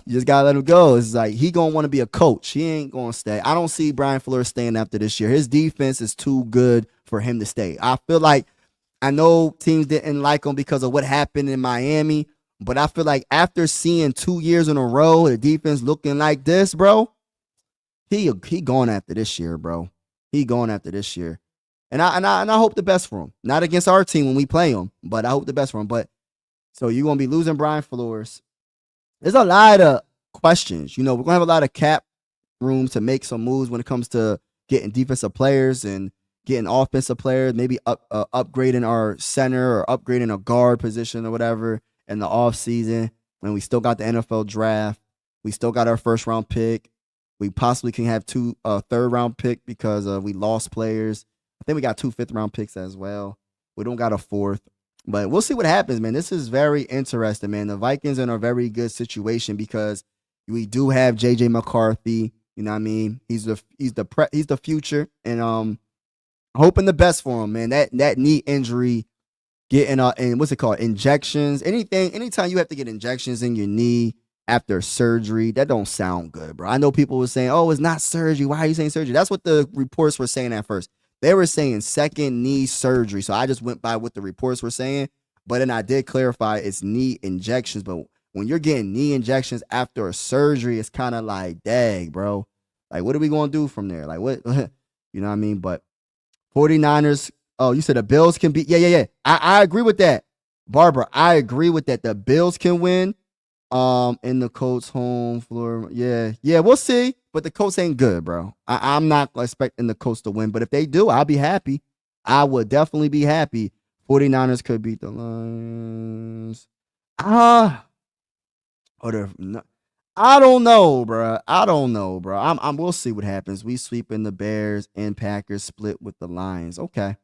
You just gotta let him go. It's like he gonna want to be a coach. He ain't gonna stay. I don't see Brian Flores staying after this year. His defense is too good for him to stay. I feel like I know teams didn't like him because of what happened in Miami, but I feel like after seeing 2 years in a row the defense looking like this, bro, he going after this year, bro. He going after this year, and I hope the best for him. Not against our team when we play him, but I hope the best for him. But so you're gonna be losing Brian Flores. There's a lot of questions. You know, we're going to have a lot of cap room to make some moves when it comes to getting defensive players and getting offensive players, maybe upgrading our center or upgrading a guard position or whatever in the offseason. When we still got the NFL draft. We still got our first-round pick. We possibly can have 2 third-round pick because we lost players. I think we got 2 fifth-round picks as well. We don't got a 4th. But we'll see what happens, man. This is very interesting, man. The Vikings are in a very good situation because we do have J.J. McCarthy. You know what I mean? He's the future, and Hoping the best for him, man. That knee injury, getting and what's it called? Injections. Anytime you have to get injections in your knee after surgery, that don't sound good, bro. I know people were saying, "Oh, it's not surgery. Why are you saying surgery?" That's what the reports were saying at first. They were saying second knee surgery. So I just went by what the reports were saying. But then I did clarify it's knee injections. But when you're getting knee injections after a surgery, it's kind of like, dang, bro. Like, what are we going to do from there? Like, what? You know what I mean? But 49ers, oh, you said the Bills can beat. Yeah. I agree with that. Barbara, I agree with that. The Bills can win. In the Colts home floor. Yeah, we'll see. But the Colts ain't good, bro. I'm not expecting the Colts to win. But if they do, I'll be happy. I would definitely be happy. 49ers could beat the Lions. I don't know, bro. We'll see what happens. We sweep in the Bears and Packers split with the Lions. Okay.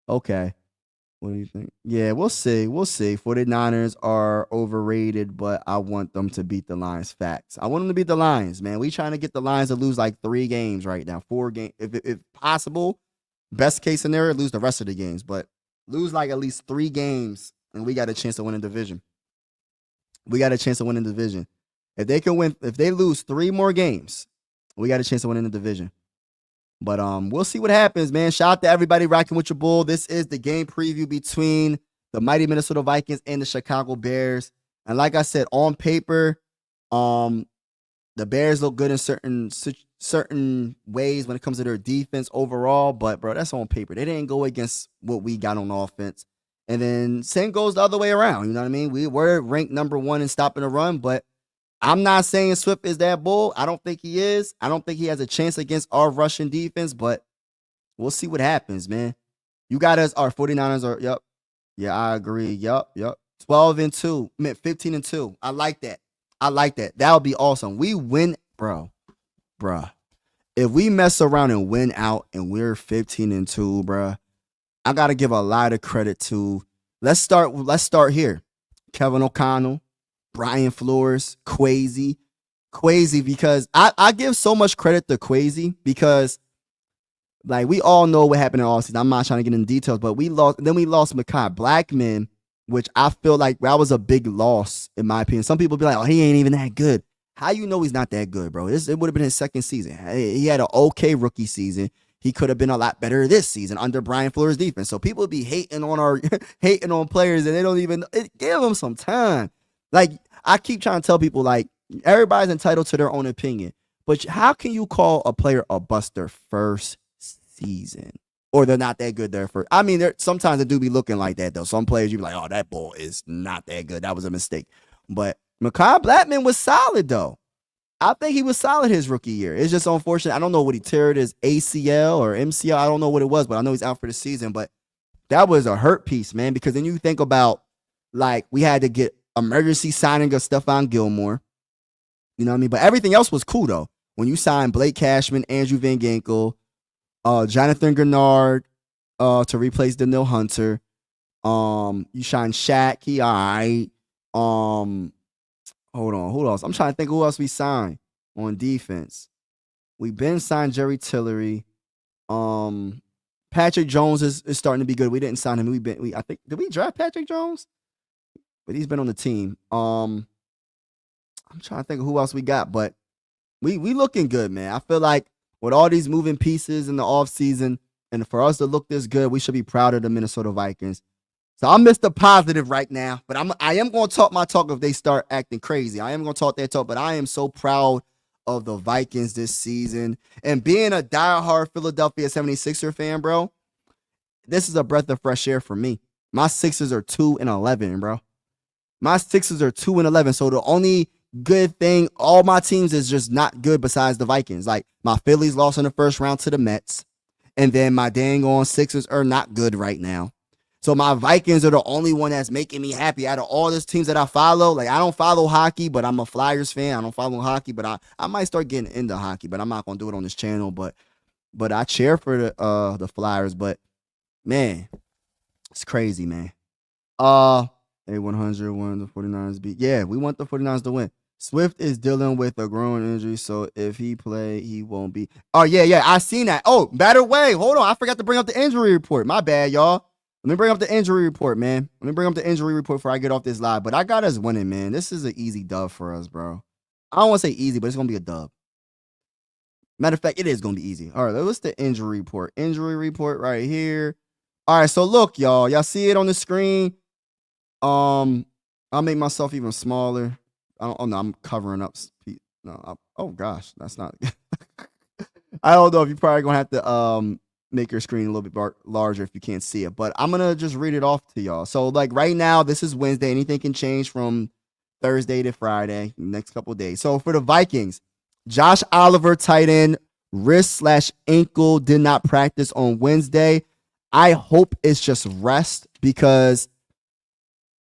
What do you think? Yeah, we'll see. 49ers are overrated, but I want them to beat the Lions. Facts. I want them to beat the Lions, man. We trying to get the Lions to lose like 3 games right now. 4 games. If possible, best case scenario, lose the rest of the games. But lose like at least 3 games, and we got a chance to win a division. If they can win, if they lose 3 more games, we got a chance to win in the division. But we'll see what happens, man. Shout out to everybody rocking with your bull. This is the game preview between the mighty Minnesota Vikings and the Chicago Bears. And like I said, on paper, the Bears look good in certain ways when it comes to their defense overall. But bro, that's on paper. They didn't go against what we got on offense. And then same goes the other way around. You know what I mean? We were ranked number 1 in stopping the run, but I'm not saying Swift is that bull. I don't think he is. I don't think he has a chance against our Russian defense, but we'll see what happens, man. You got us. Our 49ers are, yep. Yeah, I agree. Yep. 12-2. 15-2. I like that. That would be awesome. We win, bruh. If we mess around and win out and we're 15-2, bruh, I got to give a lot of credit to, let's start here. Kevin O'Connell, Brian Flores, Kwesi, because I give so much credit to Kwesi because, like, we all know what happened in all season. I'm not trying to get into details, but we lost Mekhi Blackman, which I feel like that was a big loss in my opinion. Some people be like, "Oh, he ain't even that good." How you know he's not that good, bro? It would have been his second season. He had an okay rookie season. He could have been a lot better this season under Brian Flores' defense. So people be hating on players, and they don't even give them some time. Like, I keep trying to tell people, like, everybody's entitled to their own opinion. But how can you call a player a bust their first season? Or they're not that good their first. I mean, sometimes they do be looking like that, though. Some players, you be like, "Oh, that ball is not that good. That was a mistake." But Mekhi Blackman was solid, though. I think he was solid his rookie year. It's just unfortunate. I don't know what he teared, his ACL or MCL. I don't know what it was, but I know he's out for the season. But that was a hurt piece, man, because then you think about, like, we had to get emergency signing of Stephon Gilmore. You know what I mean? But everything else was cool, though. When you signed Blake Cashman, Andrew Van Ginkel, Jonathan Grenard to replace Daniil Hunter. You signed Shaq. He all right. Hold on. Who else? I'm trying to think who else we signed on defense. We been signed Jerry Tillery. Patrick Jones is starting to be good. We didn't sign him. I think, did we draft Patrick Jones? But he's been on the team. I'm trying to think of who else we got, but we looking good, man. I feel like with all these moving pieces in the offseason, and for us to look this good, we should be proud of the Minnesota Vikings. So I'm Mr. Positive right now, but I am going to talk my talk if they start acting crazy. I am going to talk that talk, but I am so proud of the Vikings this season. And being a diehard Philadelphia 76er fan, bro, this is a breath of fresh air for me. My Sixers are 2-11, bro. My Sixers are 2-11. So the only good thing, all my teams is just not good besides the Vikings. Like, my Phillies lost in the first round to the Mets. And then my dang on Sixers are not good right now. So my Vikings are the only one that's making me happy out of all these teams that I follow. Like, I don't follow hockey, but I'm a Flyers fan. I don't follow hockey, but I might start getting into hockey, but I'm not going to do it on this channel. But I cheer for the Flyers. But, man, it's crazy, man. A100 won the 49ers beat. Yeah, we want the 49ers to win. Swift is dealing with a growing injury, so if he play, he won't be. Oh, yeah, I seen that. Oh, better way. Hold on. I forgot to bring up the injury report. My bad, y'all. Let me bring up the injury report, man. Let me bring up the injury report before I get off this live. But I got us winning, man. This is an easy dub for us, bro. I don't want to say easy, but it's going to be a dub. Matter of fact, it is going to be easy. All right, what's the injury report? Injury report right here. All right, so look, y'all. Y'all see it on the screen? I'll make myself even smaller. Oh no, I'm covering up. No, oh gosh, that's not. I don't know if you're probably gonna have to make your screen a little bit larger if you can't see it, but I'm gonna just read it off to y'all. So like right now, this is Wednesday. Anything can change from Thursday to Friday, next couple of days. So for the Vikings, Josh Oliver, tight end, wrist/ankle, did not practice on Wednesday. I hope it's just rest because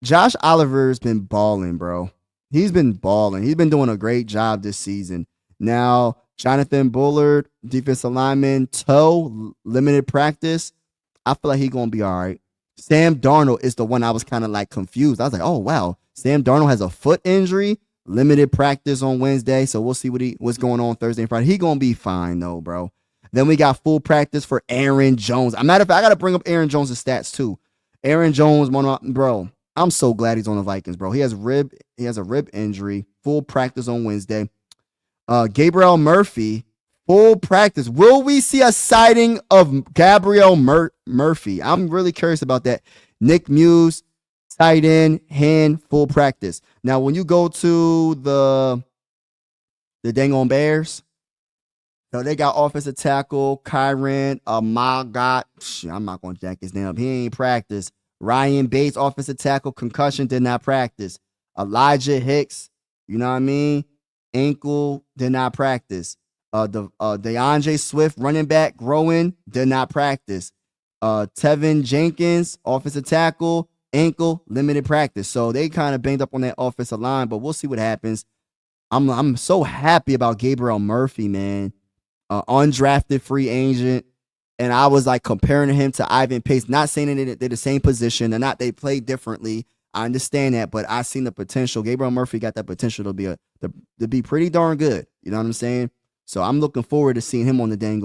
Josh Oliver's been balling, bro. He's been balling. He's been doing a great job this season. Now, Jonathan Bullard, defensive lineman, toe, limited practice. I feel like he's going to be all right. Sam Darnold is the one I was kind of like confused. I was like, oh, wow. Sam Darnold has a foot injury, limited practice on Wednesday. So we'll see what's going on Thursday and Friday. He's going to be fine, though, bro. Then we got full practice for Aaron Jones. As a matter of fact, I got to bring up Aaron Jones' stats, too. Aaron Jones, bro. I'm so glad he's on the Vikings, bro. He has a rib injury. Full practice on Wednesday. Gabriel Murphy, full practice. Will we see a sighting of Gabriel Murphy? I'm really curious about that. Nick Muse, tight end, hand, full practice. Now, when you go to the dang on Bears, so they got offensive tackle Kyron Amagat. I'm not going to jack his name up. He ain't practice. Ryan Bates, offensive tackle, concussion, did not practice. Elijah Hicks, you know what I mean? Ankle, did not practice. DeAndre Swift, running back, growing, did not practice. Tevin Jenkins, offensive tackle, ankle, limited practice. So they kind of banged up on that offensive line, but we'll see what happens. I'm so happy about Gabriel Murphy, man. Undrafted free agent. And I was like comparing him to Ivan Pace, not saying that they're the same position. They play differently. I understand that, but I seen the potential. Gabriel Murphy got that potential to be pretty darn good. You know what I'm saying? So I'm looking forward to seeing him on the dang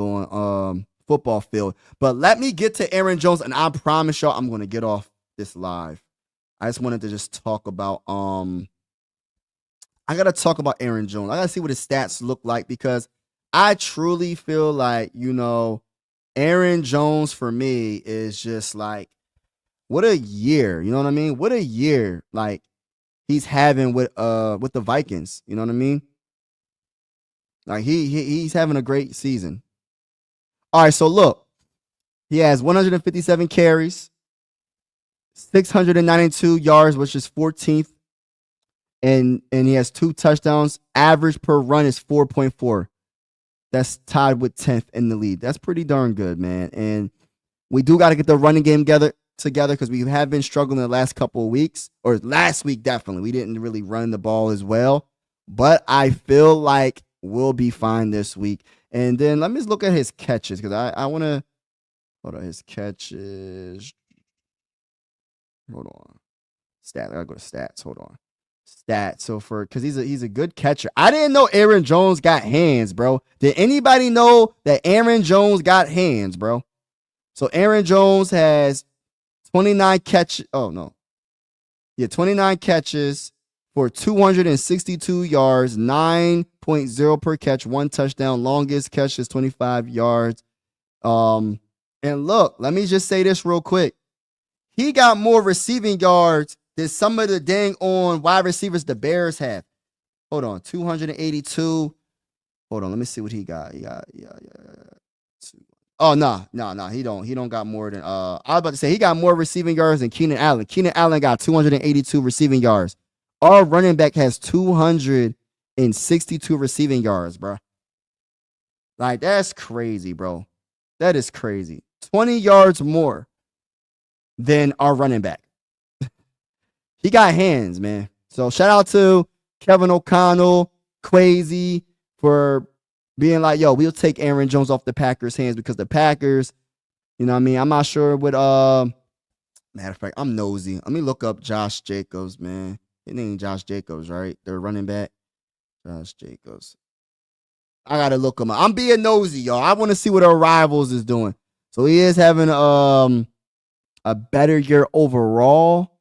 football field. But let me get to Aaron Jones, and I promise y'all I'm going to get off this live. I just wanted to just talk about I got to talk about Aaron Jones. I got to see what his stats look like because I truly feel like, Aaron Jones for me is just like, what a year. You know what I mean? What a year like he's having with the Vikings. You know what I mean? Like he's having a great season. All right, so look. He has 157 carries, 692 yards, which is 14th. And he has 2 touchdowns. Average per run is 4.4. That's tied with 10th in the league. That's pretty darn good, man. And we do got to get the running game together because we have been struggling the last couple of weeks, or last week definitely. We didn't really run the ball as well. But I feel like we'll be fine this week. And then let me just look at his catches because I want to – hold on. His catches. Hold on. I got to go to stats. Hold on. Stats. So because he's a good catcher. I didn't know Aaron Jones got hands, bro. Did anybody know that Aaron Jones got hands, bro? So Aaron Jones has 29 catches. Oh no. Yeah, 29 catches for 262 yards, 9.0 per catch, 1 touchdown. Longest catch is 25 yards. And look, let me just say this real quick. He got more receiving yards than some of the dang on wide receivers the Bears have. Hold on, 282. Hold on, let me see what he got. Yeah. Oh, no. He don't got more than I was about to say he got more receiving yards than Keenan Allen. Keenan Allen got 282 receiving yards. Our running back has 262 receiving yards, bro. Like, that's crazy, bro. That is crazy. 20 yards more than our running back. He got hands, man. So shout out to Kevin O'Connell, Quasi, for being like, yo, we'll take Aaron Jones off the Packers' hands because the Packers, you know what I mean? I'm not sure what, matter of fact, I'm nosy. Let me look up Josh Jacobs, man. His name Josh Jacobs, right? Their running back. Josh Jacobs. I gotta look him up. I'm being nosy, y'all. I want to see what our rivals is doing. So he is having a better year overall,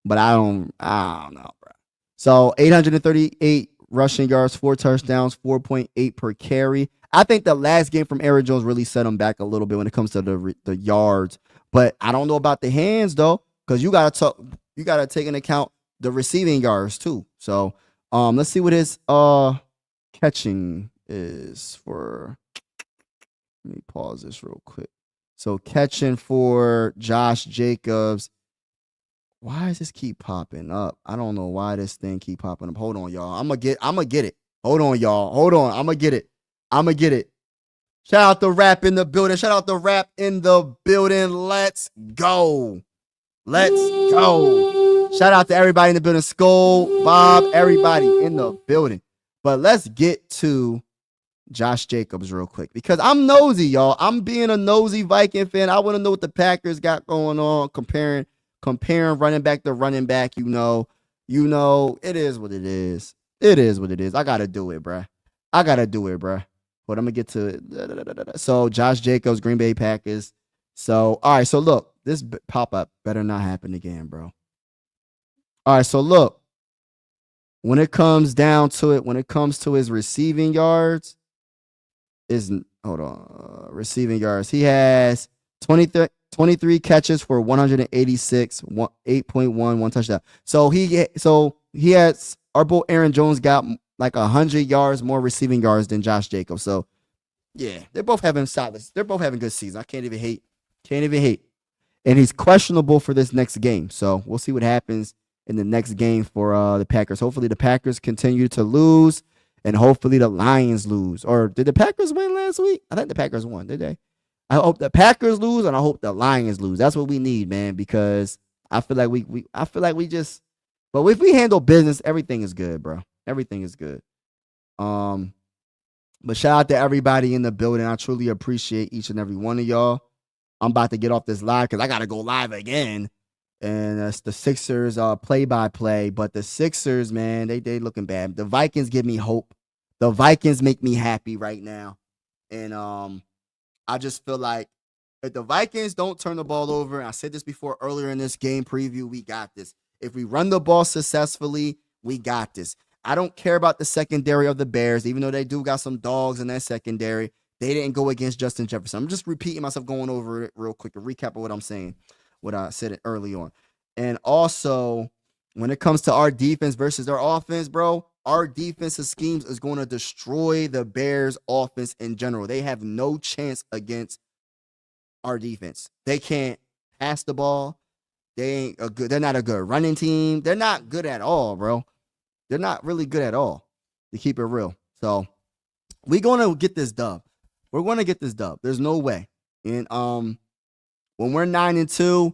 but I don't know, bro. So 838 rushing yards, 4 touchdowns, 4.8 per carry. I think the last game from Aaron Jones really set him back a little bit when it comes to the yards. But I don't know about the hands though, because you gotta take into account the receiving yards too. So let's see what his catching is for. Let me pause this real quick. So catching for Josh Jacobs. Why does this keep popping up? I don't know why this thing keep popping up. Hold on, y'all. I'm gonna get it. Hold on, y'all. Hold on. I'm gonna get it. Shout out to Rap in the building. Let's go. Shout out to everybody in the building. Skull, Bob, everybody in the building. But let's get to Josh Jacobs real quick because I'm nosy, y'all. I'm being a nosy Viking fan. I want to know what the Packers got going on, comparing running back to running back. You know, it is what it is. I gotta do it, bruh. But I'm gonna get to it. So Josh Jacobs, Green Bay Packers. So all right. So look, this pop up better not happen again, bro. All right. So look, when it comes down to it, when it comes to his receiving yards, receiving yards. He has 23 catches for 186, 8.1, one touchdown. So he has our boy Aaron Jones got like 100 yards more receiving yards than Josh Jacobs. So yeah, they're both having good seasons. I can't even hate. And he's questionable for this next game. So we'll see what happens in the next game for the Packers. Hopefully the Packers continue to lose. And hopefully the Lions lose. Or did the Packers win last week? I think the Packers won, did they? I hope the Packers lose and I hope the Lions lose. That's what we need, man, because I feel like we just, but if we handle business, everything is good, bro. Everything is good. But shout out to everybody in the building. I truly appreciate each and every one of y'all. I'm about to get off this live because I gotta go live again. And that's the Sixers play-by-play. But the Sixers, man, they looking bad. The Vikings give me hope. The Vikings make me happy right now. And I just feel like if the Vikings don't turn the ball over, and I said this before earlier in this game preview, we got this. If we run the ball successfully, we got this. I don't care about the secondary of the Bears, even though they do got some dogs in that secondary. They didn't go against Justin Jefferson. I'm just repeating myself, going over it real quick, a recap of what I'm saying. What I said it early on. And also, when it comes to our defense versus their offense, bro, our defensive schemes is going to destroy the Bears' offense in general. They have no chance against our defense. They can't pass the ball. They're not a good running team. They're not good at all, bro. They're not really good at all, to keep it real. So we're going to get this dub. We're going to get this dub. There's no way. And when we're 9-2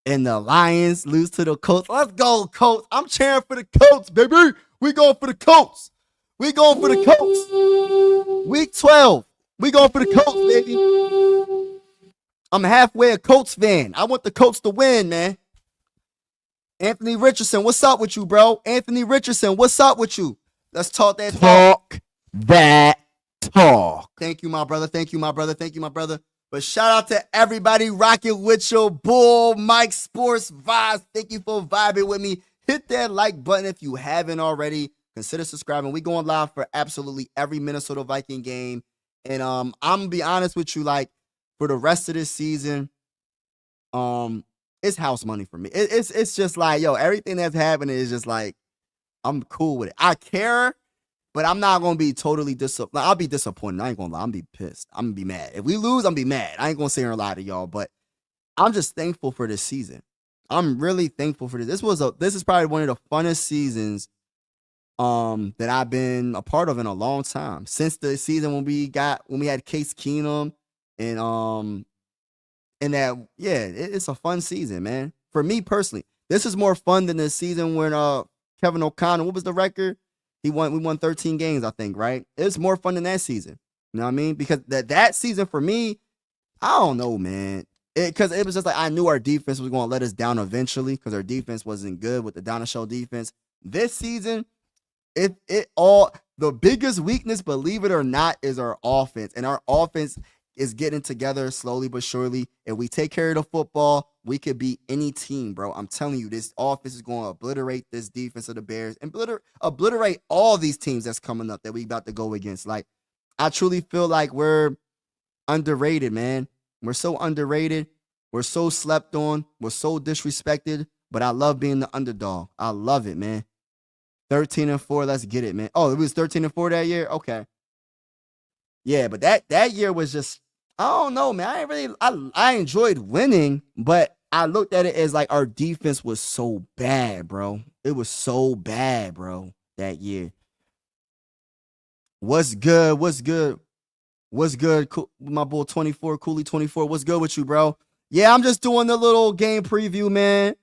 and the Lions lose to the Colts, let's go, Colts. I'm cheering for the Colts, baby. We going for the Colts. Week 12. We going for the Colts, baby. I'm halfway a Colts fan. I want the Colts to win, man. Anthony Richardson, what's up with you, bro? Anthony Richardson, what's up with you? Let's talk that talk. Thank you, my brother. But shout out to everybody rocking with your bull, Mike Sports Vibes. Thank you for vibing with me. Hit that like button if you haven't already. Consider subscribing. We going live for absolutely every Minnesota Viking game. And I'm gonna be honest with you, like for the rest of this season, it's house money for me. It's just like, yo, everything that's happening is just like, I'm cool with it. I care. But I'm not going to be totally disappointed. I'll be disappointed. I ain't going to lie. I'm going to be pissed. I'm going to be mad. If we lose, I'm going to be mad. I ain't going to sit here and lie to y'all. But I'm just thankful for this season. I'm really thankful for this. This is probably one of the funnest seasons that I've been a part of in a long time. Since the season when we had Case Keenum and it's a fun season, man. For me personally, this is more fun than the season when Kevin O'Connor, what was the record? We won 13 games, I think, right? It's more fun than that season. You know what I mean? Because that season for me, I don't know, man. Because it was just like I knew our defense was going to let us down eventually because our defense wasn't good with the down-the-show defense. This season, The biggest weakness, believe it or not, is our offense. And our offense is getting together slowly but surely. If we take care of the football, we could beat any team, bro. I'm telling you, this offense is going to obliterate this defense of the Bears and obliterate all these teams that's coming up that we about to go against. Like, I truly feel like we're underrated, man. We're so underrated. We're so slept on. We're so disrespected. But I love being the underdog. I love it, man. 13-4, let's get it, man. Oh, it was 13-4 that year? Okay. Yeah, but that year was just, I don't know, man. I enjoyed winning, but I looked at it as like our defense was so bad, bro. It was so bad, bro, that year. What's good? What's good? What's good? My boy 24, Cooley 24. What's good with you, bro? Yeah, I'm just doing the little game preview, man.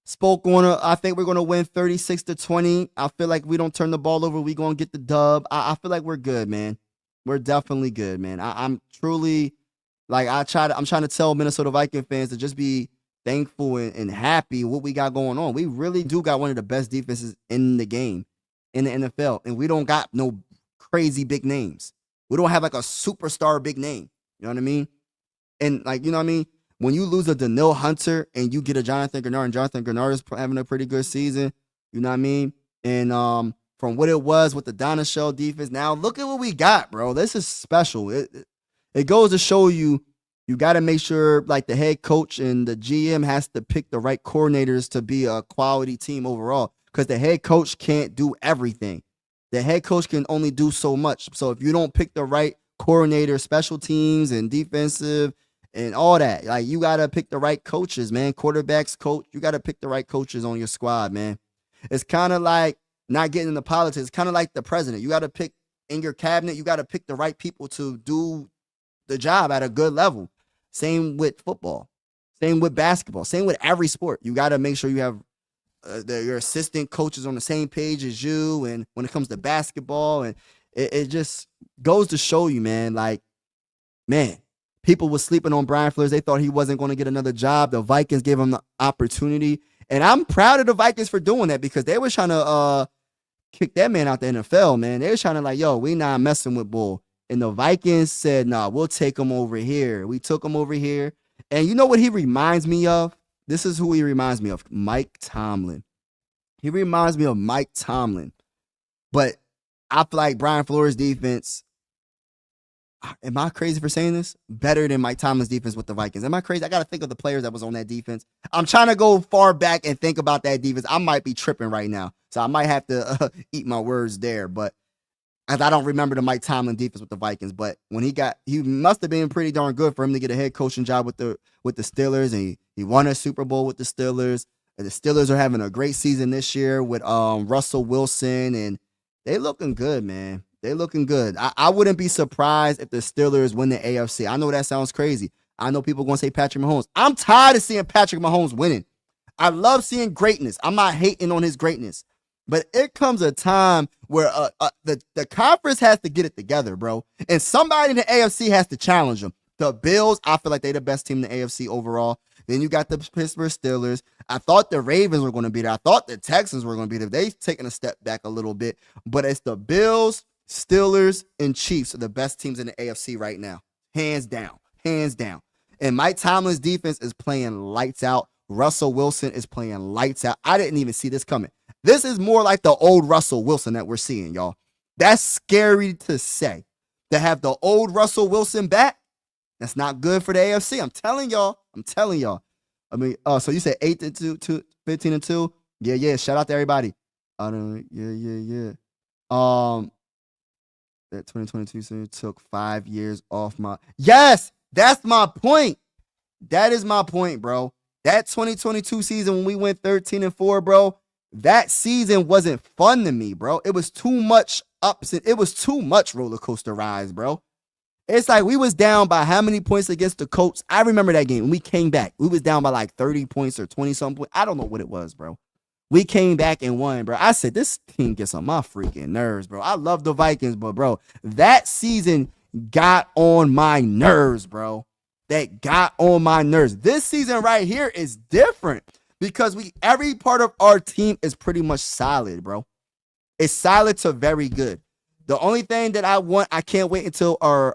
I think we're going to win 36-20. I feel like we don't turn the ball over, we going to get the dub. I feel like we're good, man. We're definitely good, man. I'm truly, like, I'm trying to tell Minnesota Vikings fans to just be thankful and happy what we got going on. We really do got one of the best defenses in the game, in the NFL, and we don't got no crazy big names. We don't have like a superstar big name. You know what I mean? And like, you know what I mean? When you lose a Danielle Hunter and you get a Jonathan Grenard, and Jonathan Grenard is having a pretty good season, you know what I mean? And from what it was with the Donna Shell defense, now look at what we got, bro. This is special. It goes to show you got to make sure like the head coach and the GM has to pick the right coordinators to be a quality team overall, because the head coach can't do everything. The head coach can only do so much. So if you don't pick the right coordinator, special teams and defensive and all that, like, you got to pick the right coaches, man. Quarterbacks, coach, you got to pick the right coaches on your squad, man. It's kind of like not getting into politics. It's kind of like the president. You got to pick in your cabinet, you got to pick the right people to do the job at a good level. Same with football. Same with basketball. Same with every sport. You got to make sure you have your assistant coaches on the same page as you. And when it comes to basketball, and it just goes to show you, man, like, man, people were sleeping on Brian Flores. They thought he wasn't going to get another job. The Vikings gave him the opportunity. And I'm proud of the Vikings for doing that, because they were trying to kick that man out the NFL, man. They were trying to like, yo, we not messing with Bull. And the Vikings said, nah, we'll take him over here. We took him over here. And you know what he reminds me of? This is who he reminds me of. Mike Tomlin. He reminds me of Mike Tomlin. But I feel like Brian Flores' defense, am I crazy for saying this? Better than Mike Tomlin's defense with the Vikings. Am I crazy? I got to think of the players that was on that defense. I'm trying to go far back and think about that defense. I might be tripping right now, so I might have to eat my words there. But as I don't remember the Mike Tomlin defense with the Vikings, but when he must have been pretty darn good for him to get a head coaching job with the Steelers, and he won a Super Bowl with the Steelers. And the Steelers are having a great season this year with Russell Wilson, and they looking good, man. They looking good. I wouldn't be surprised if the Steelers win the AFC. I know that sounds crazy. I know people are going to say Patrick Mahomes. I'm tired of seeing Patrick Mahomes winning. I love seeing greatness. I'm not hating on his greatness. But it comes a time where the conference has to get it together, bro. And somebody in the AFC has to challenge them. The Bills, I feel like they're the best team in the AFC overall. Then you got the Pittsburgh Steelers. I thought the Ravens were going to be there. I thought the Texans were going to be there. They've taken a step back a little bit. But it's the Bills, Steelers, and Chiefs are the best teams in the AFC right now. Hands down. Hands down. And Mike Tomlin's defense is playing lights out. Russell Wilson is playing lights out. I didn't even see this coming. This is more like the old Russell Wilson that we're seeing, y'all. That's scary to say. To have the old Russell Wilson back, that's not good for the AFC. I'm telling y'all. I mean, so you said 8-2, 15-2? Yeah. Shout out to everybody. Yeah. That 2022 season took 5 years off my. Yes, that's my point. That is my point, bro. That 2022 season when we went 13-4, bro, that season wasn't fun to me, bro. It was too much ups and it was too much roller coaster rides, bro. It's like we was down by how many points against the Colts? I remember that game when we came back. We was down by like 30 points or 20-something points. I don't know what it was, bro. We came back and won, bro. I said, this team gets on my freaking nerves, bro. I love the Vikings, but, bro, that season got on my nerves, bro. That got on my nerves. This season right here is different because every part of our team is pretty much solid, bro. It's solid to very good. The only thing that I can't wait until our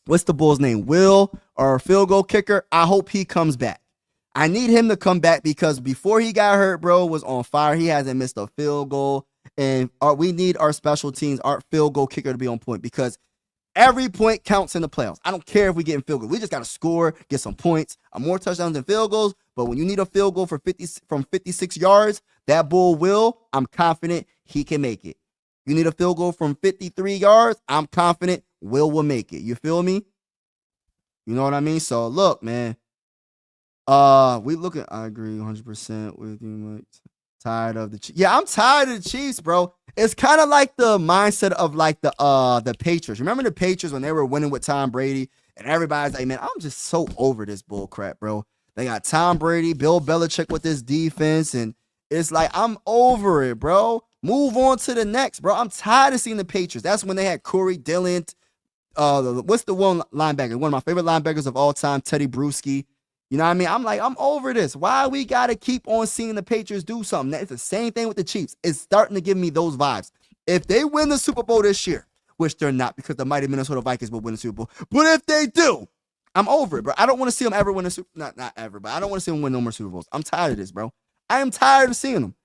what's the Bulls' name? Will, our field goal kicker. I hope he comes back. I need him to come back because before he got hurt, bro, was on fire. He hasn't missed a field goal. And we need our special teams, our field goal kicker to be on point because every point counts in the playoffs. I don't care if we get in field goal. We just got to score, get some points, more touchdowns than field goals. But when you need a field goal from 56 yards, that Bull Will, I'm confident he can make it. You need a field goal from 53 yards, I'm confident Will make it. You feel me? You know what I mean? So look, man. I agree 100% with you, Mike. Tired of the Chiefs. Yeah, I'm tired of the Chiefs, bro. It's kind of like the mindset of like the Patriots. Remember the Patriots when they were winning with Tom Brady? And everybody's like, man, I'm just so over this bull crap, bro. They got Tom Brady, Bill Belichick with this defense, and it's like, I'm over it, bro. Move on to the next, bro. I'm tired of seeing the Patriots. That's when they had Corey Dillon. What's the one linebacker? One of my favorite linebackers of all time, Teddy Bruschi. You know what I mean? I'm like, I'm over this. Why we got to keep on seeing the Patriots do something? It's the same thing with the Chiefs. It's starting to give me those vibes. If they win the Super Bowl this year, which they're not because the mighty Minnesota Vikings will win the Super Bowl, but if they do, I'm over it, bro. I don't want to see them ever win a Super Bowl. Not ever, but I don't want to see them win no more Super Bowls. I'm tired of this, bro. I am tired of seeing them.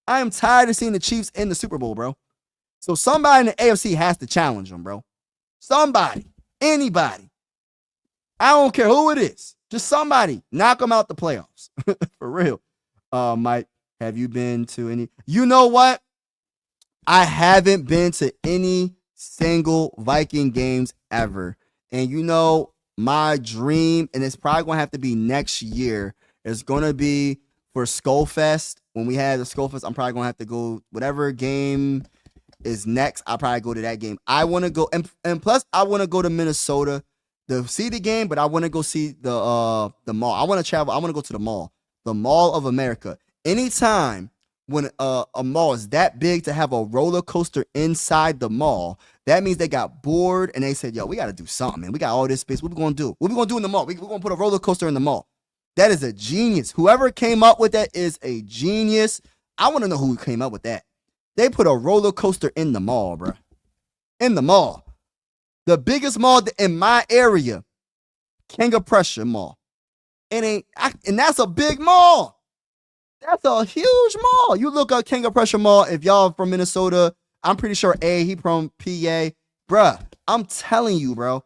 I am tired of seeing the Chiefs in the Super Bowl, bro. So somebody in the AFC has to challenge them, bro. Somebody. Anybody. I don't care who it is. Just somebody. Knock them out the playoffs. For real. Mike, have you been to any? You know what? I haven't been to any single Viking games ever. And you know, my dream, and it's probably going to have to be next year, is going to be for Skullfest. When we had the Skullfest, I'm probably going to have to go, whatever game is next, I'll probably go to that game. I want to go, and plus, I want to go to Minnesota to see the game, but I want to go see the mall. I want to travel. I want to go to the Mall of America. Anytime when a mall is that big to have a roller coaster inside the mall, that means they got bored and they said, yo, we got to do something, man. We got all this space. What we going to do? What we going to do in the mall? We're going to put a roller coaster in the mall. That is a genius. Whoever came up with that is a genius. I want to know who came up with that. They put a roller coaster in the mall, bro. In the mall. The biggest mall in my area, King of Prussia Mall. And that's a big mall. That's a huge mall. You look up King of Prussia Mall. If y'all from Minnesota, I'm pretty sure he from PA. Bruh, I'm telling you, bro.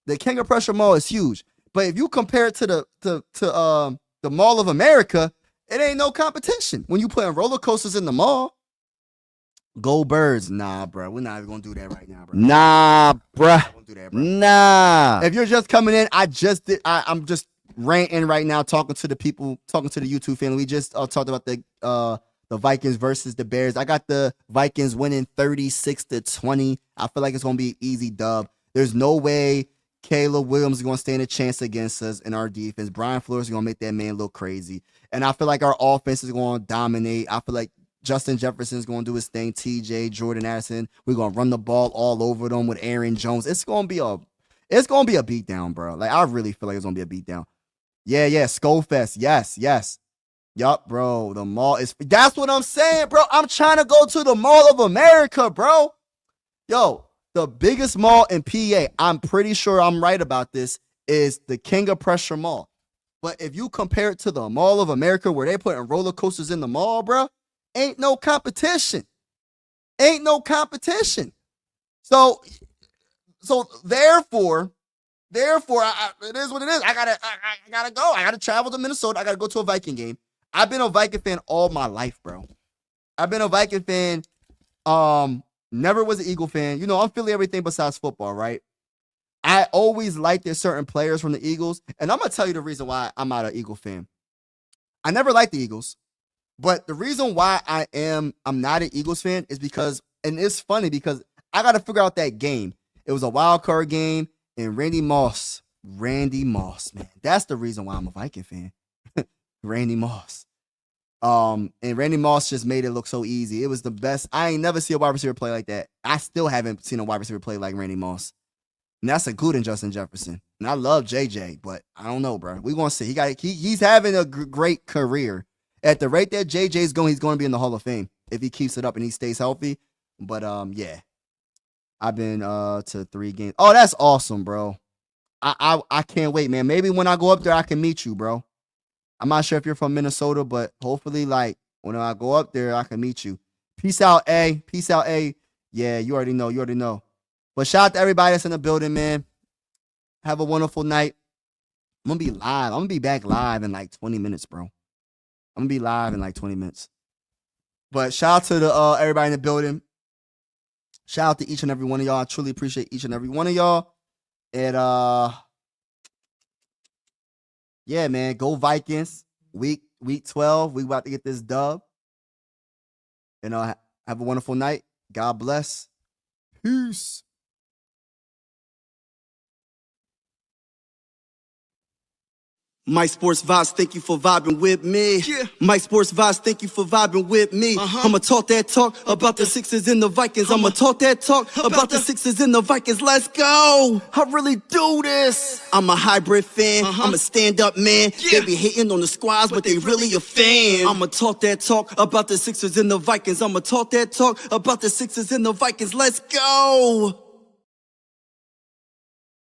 The King of Prussia Mall is huge. But if you compare it to the Mall of America, it ain't no competition. When you putting roller coasters in the mall, go Birds. Nah, bro. We're not even gonna do that right now, bro. Nah, bruh. Nah. If you're just coming in, I'm just ranting right now, talking to the people, talking to the YouTube family. We just talked about the Vikings versus the Bears. I got the Vikings winning 36-20. I feel like it's gonna be an easy dub. There's no way Caleb Williams is going to stand a chance against us in our defense. Brian Flores is going to make that man look crazy. And I feel like our offense is going to dominate. I feel like Justin Jefferson is going to do his thing. TJ, Jordan Addison, we're going to run the ball all over them with Aaron Jones. It's going to be a beatdown, bro. Like, I really feel like it's going to be a beatdown. Yeah, Skullfest. Yes. Yup, bro. The mall is, that's what I'm saying, bro. I'm trying to go to the Mall of America, bro. Yo. The biggest mall in PA, I'm pretty sure I'm right about this, is the King of Prussia Mall. But if you compare it to the Mall of America where they putting roller coasters in the mall, bro, ain't no competition. So therefore, it is what it is. I gotta go. I gotta travel to Minnesota. I gotta go to a Viking game. I've been a Viking fan all my life, bro. I've been a Viking fan. Never was an Eagle fan. You know, I'm Philly everything besides football, right? I always liked there's certain players from the Eagles, and I'm going to tell you the reason why I'm not an Eagle fan. I never liked the Eagles, but the reason why I'm not an Eagles fan is because, and it's funny because I got to figure out that game. It was a wild card game, and Randy Moss, man. That's the reason why I'm a Viking fan. Randy Moss. And Randy Moss just made it look so easy. It was the best. I ain't never seen a wide receiver play like that. I still haven't seen a wide receiver play like Randy Moss. And that's including Justin Jefferson. And I love JJ, but I don't know, bro. We're going to see. He's having a great career. At the rate that JJ's going, he's going to be in the Hall of Fame. if he keeps it up and he stays healthy. But yeah, I've been to 3 games. Oh, that's awesome, bro. I can't wait, man. Maybe when I go up there, I can meet you, bro. I'm not sure if you're from Minnesota, but hopefully, like, when I go up there, I can meet you. Peace out, A. Peace out, A. Yeah, you already know. You already know. But shout out to everybody that's in the building, man. Have a wonderful night. I'm going to be live. I'm going to be back live in like 20 minutes, bro. I'm going to be live in like 20 minutes. But shout out to the everybody in the building. Shout out to each and every one of y'all. I truly appreciate each and every one of y'all. And yeah, man, go Vikings. Week 12. We about to get this dub. And have a wonderful night. God bless. Peace. Mike Sports Vibes, thank you for vibing with me. Yeah. Mike Sports Vibes, thank you for vibing with me. I'ma talk that talk about the Sixers and the Vikings. I'ma talk that talk about the Sixers and the Vikings. Let's go. I really do this. I'm a hybrid fan. I'm a stand-up man. They be hating on the squads, but they really a fan. I'ma talk that talk about the Sixers and the Vikings. I'ma talk that talk about the Sixers and the Vikings. Let's go.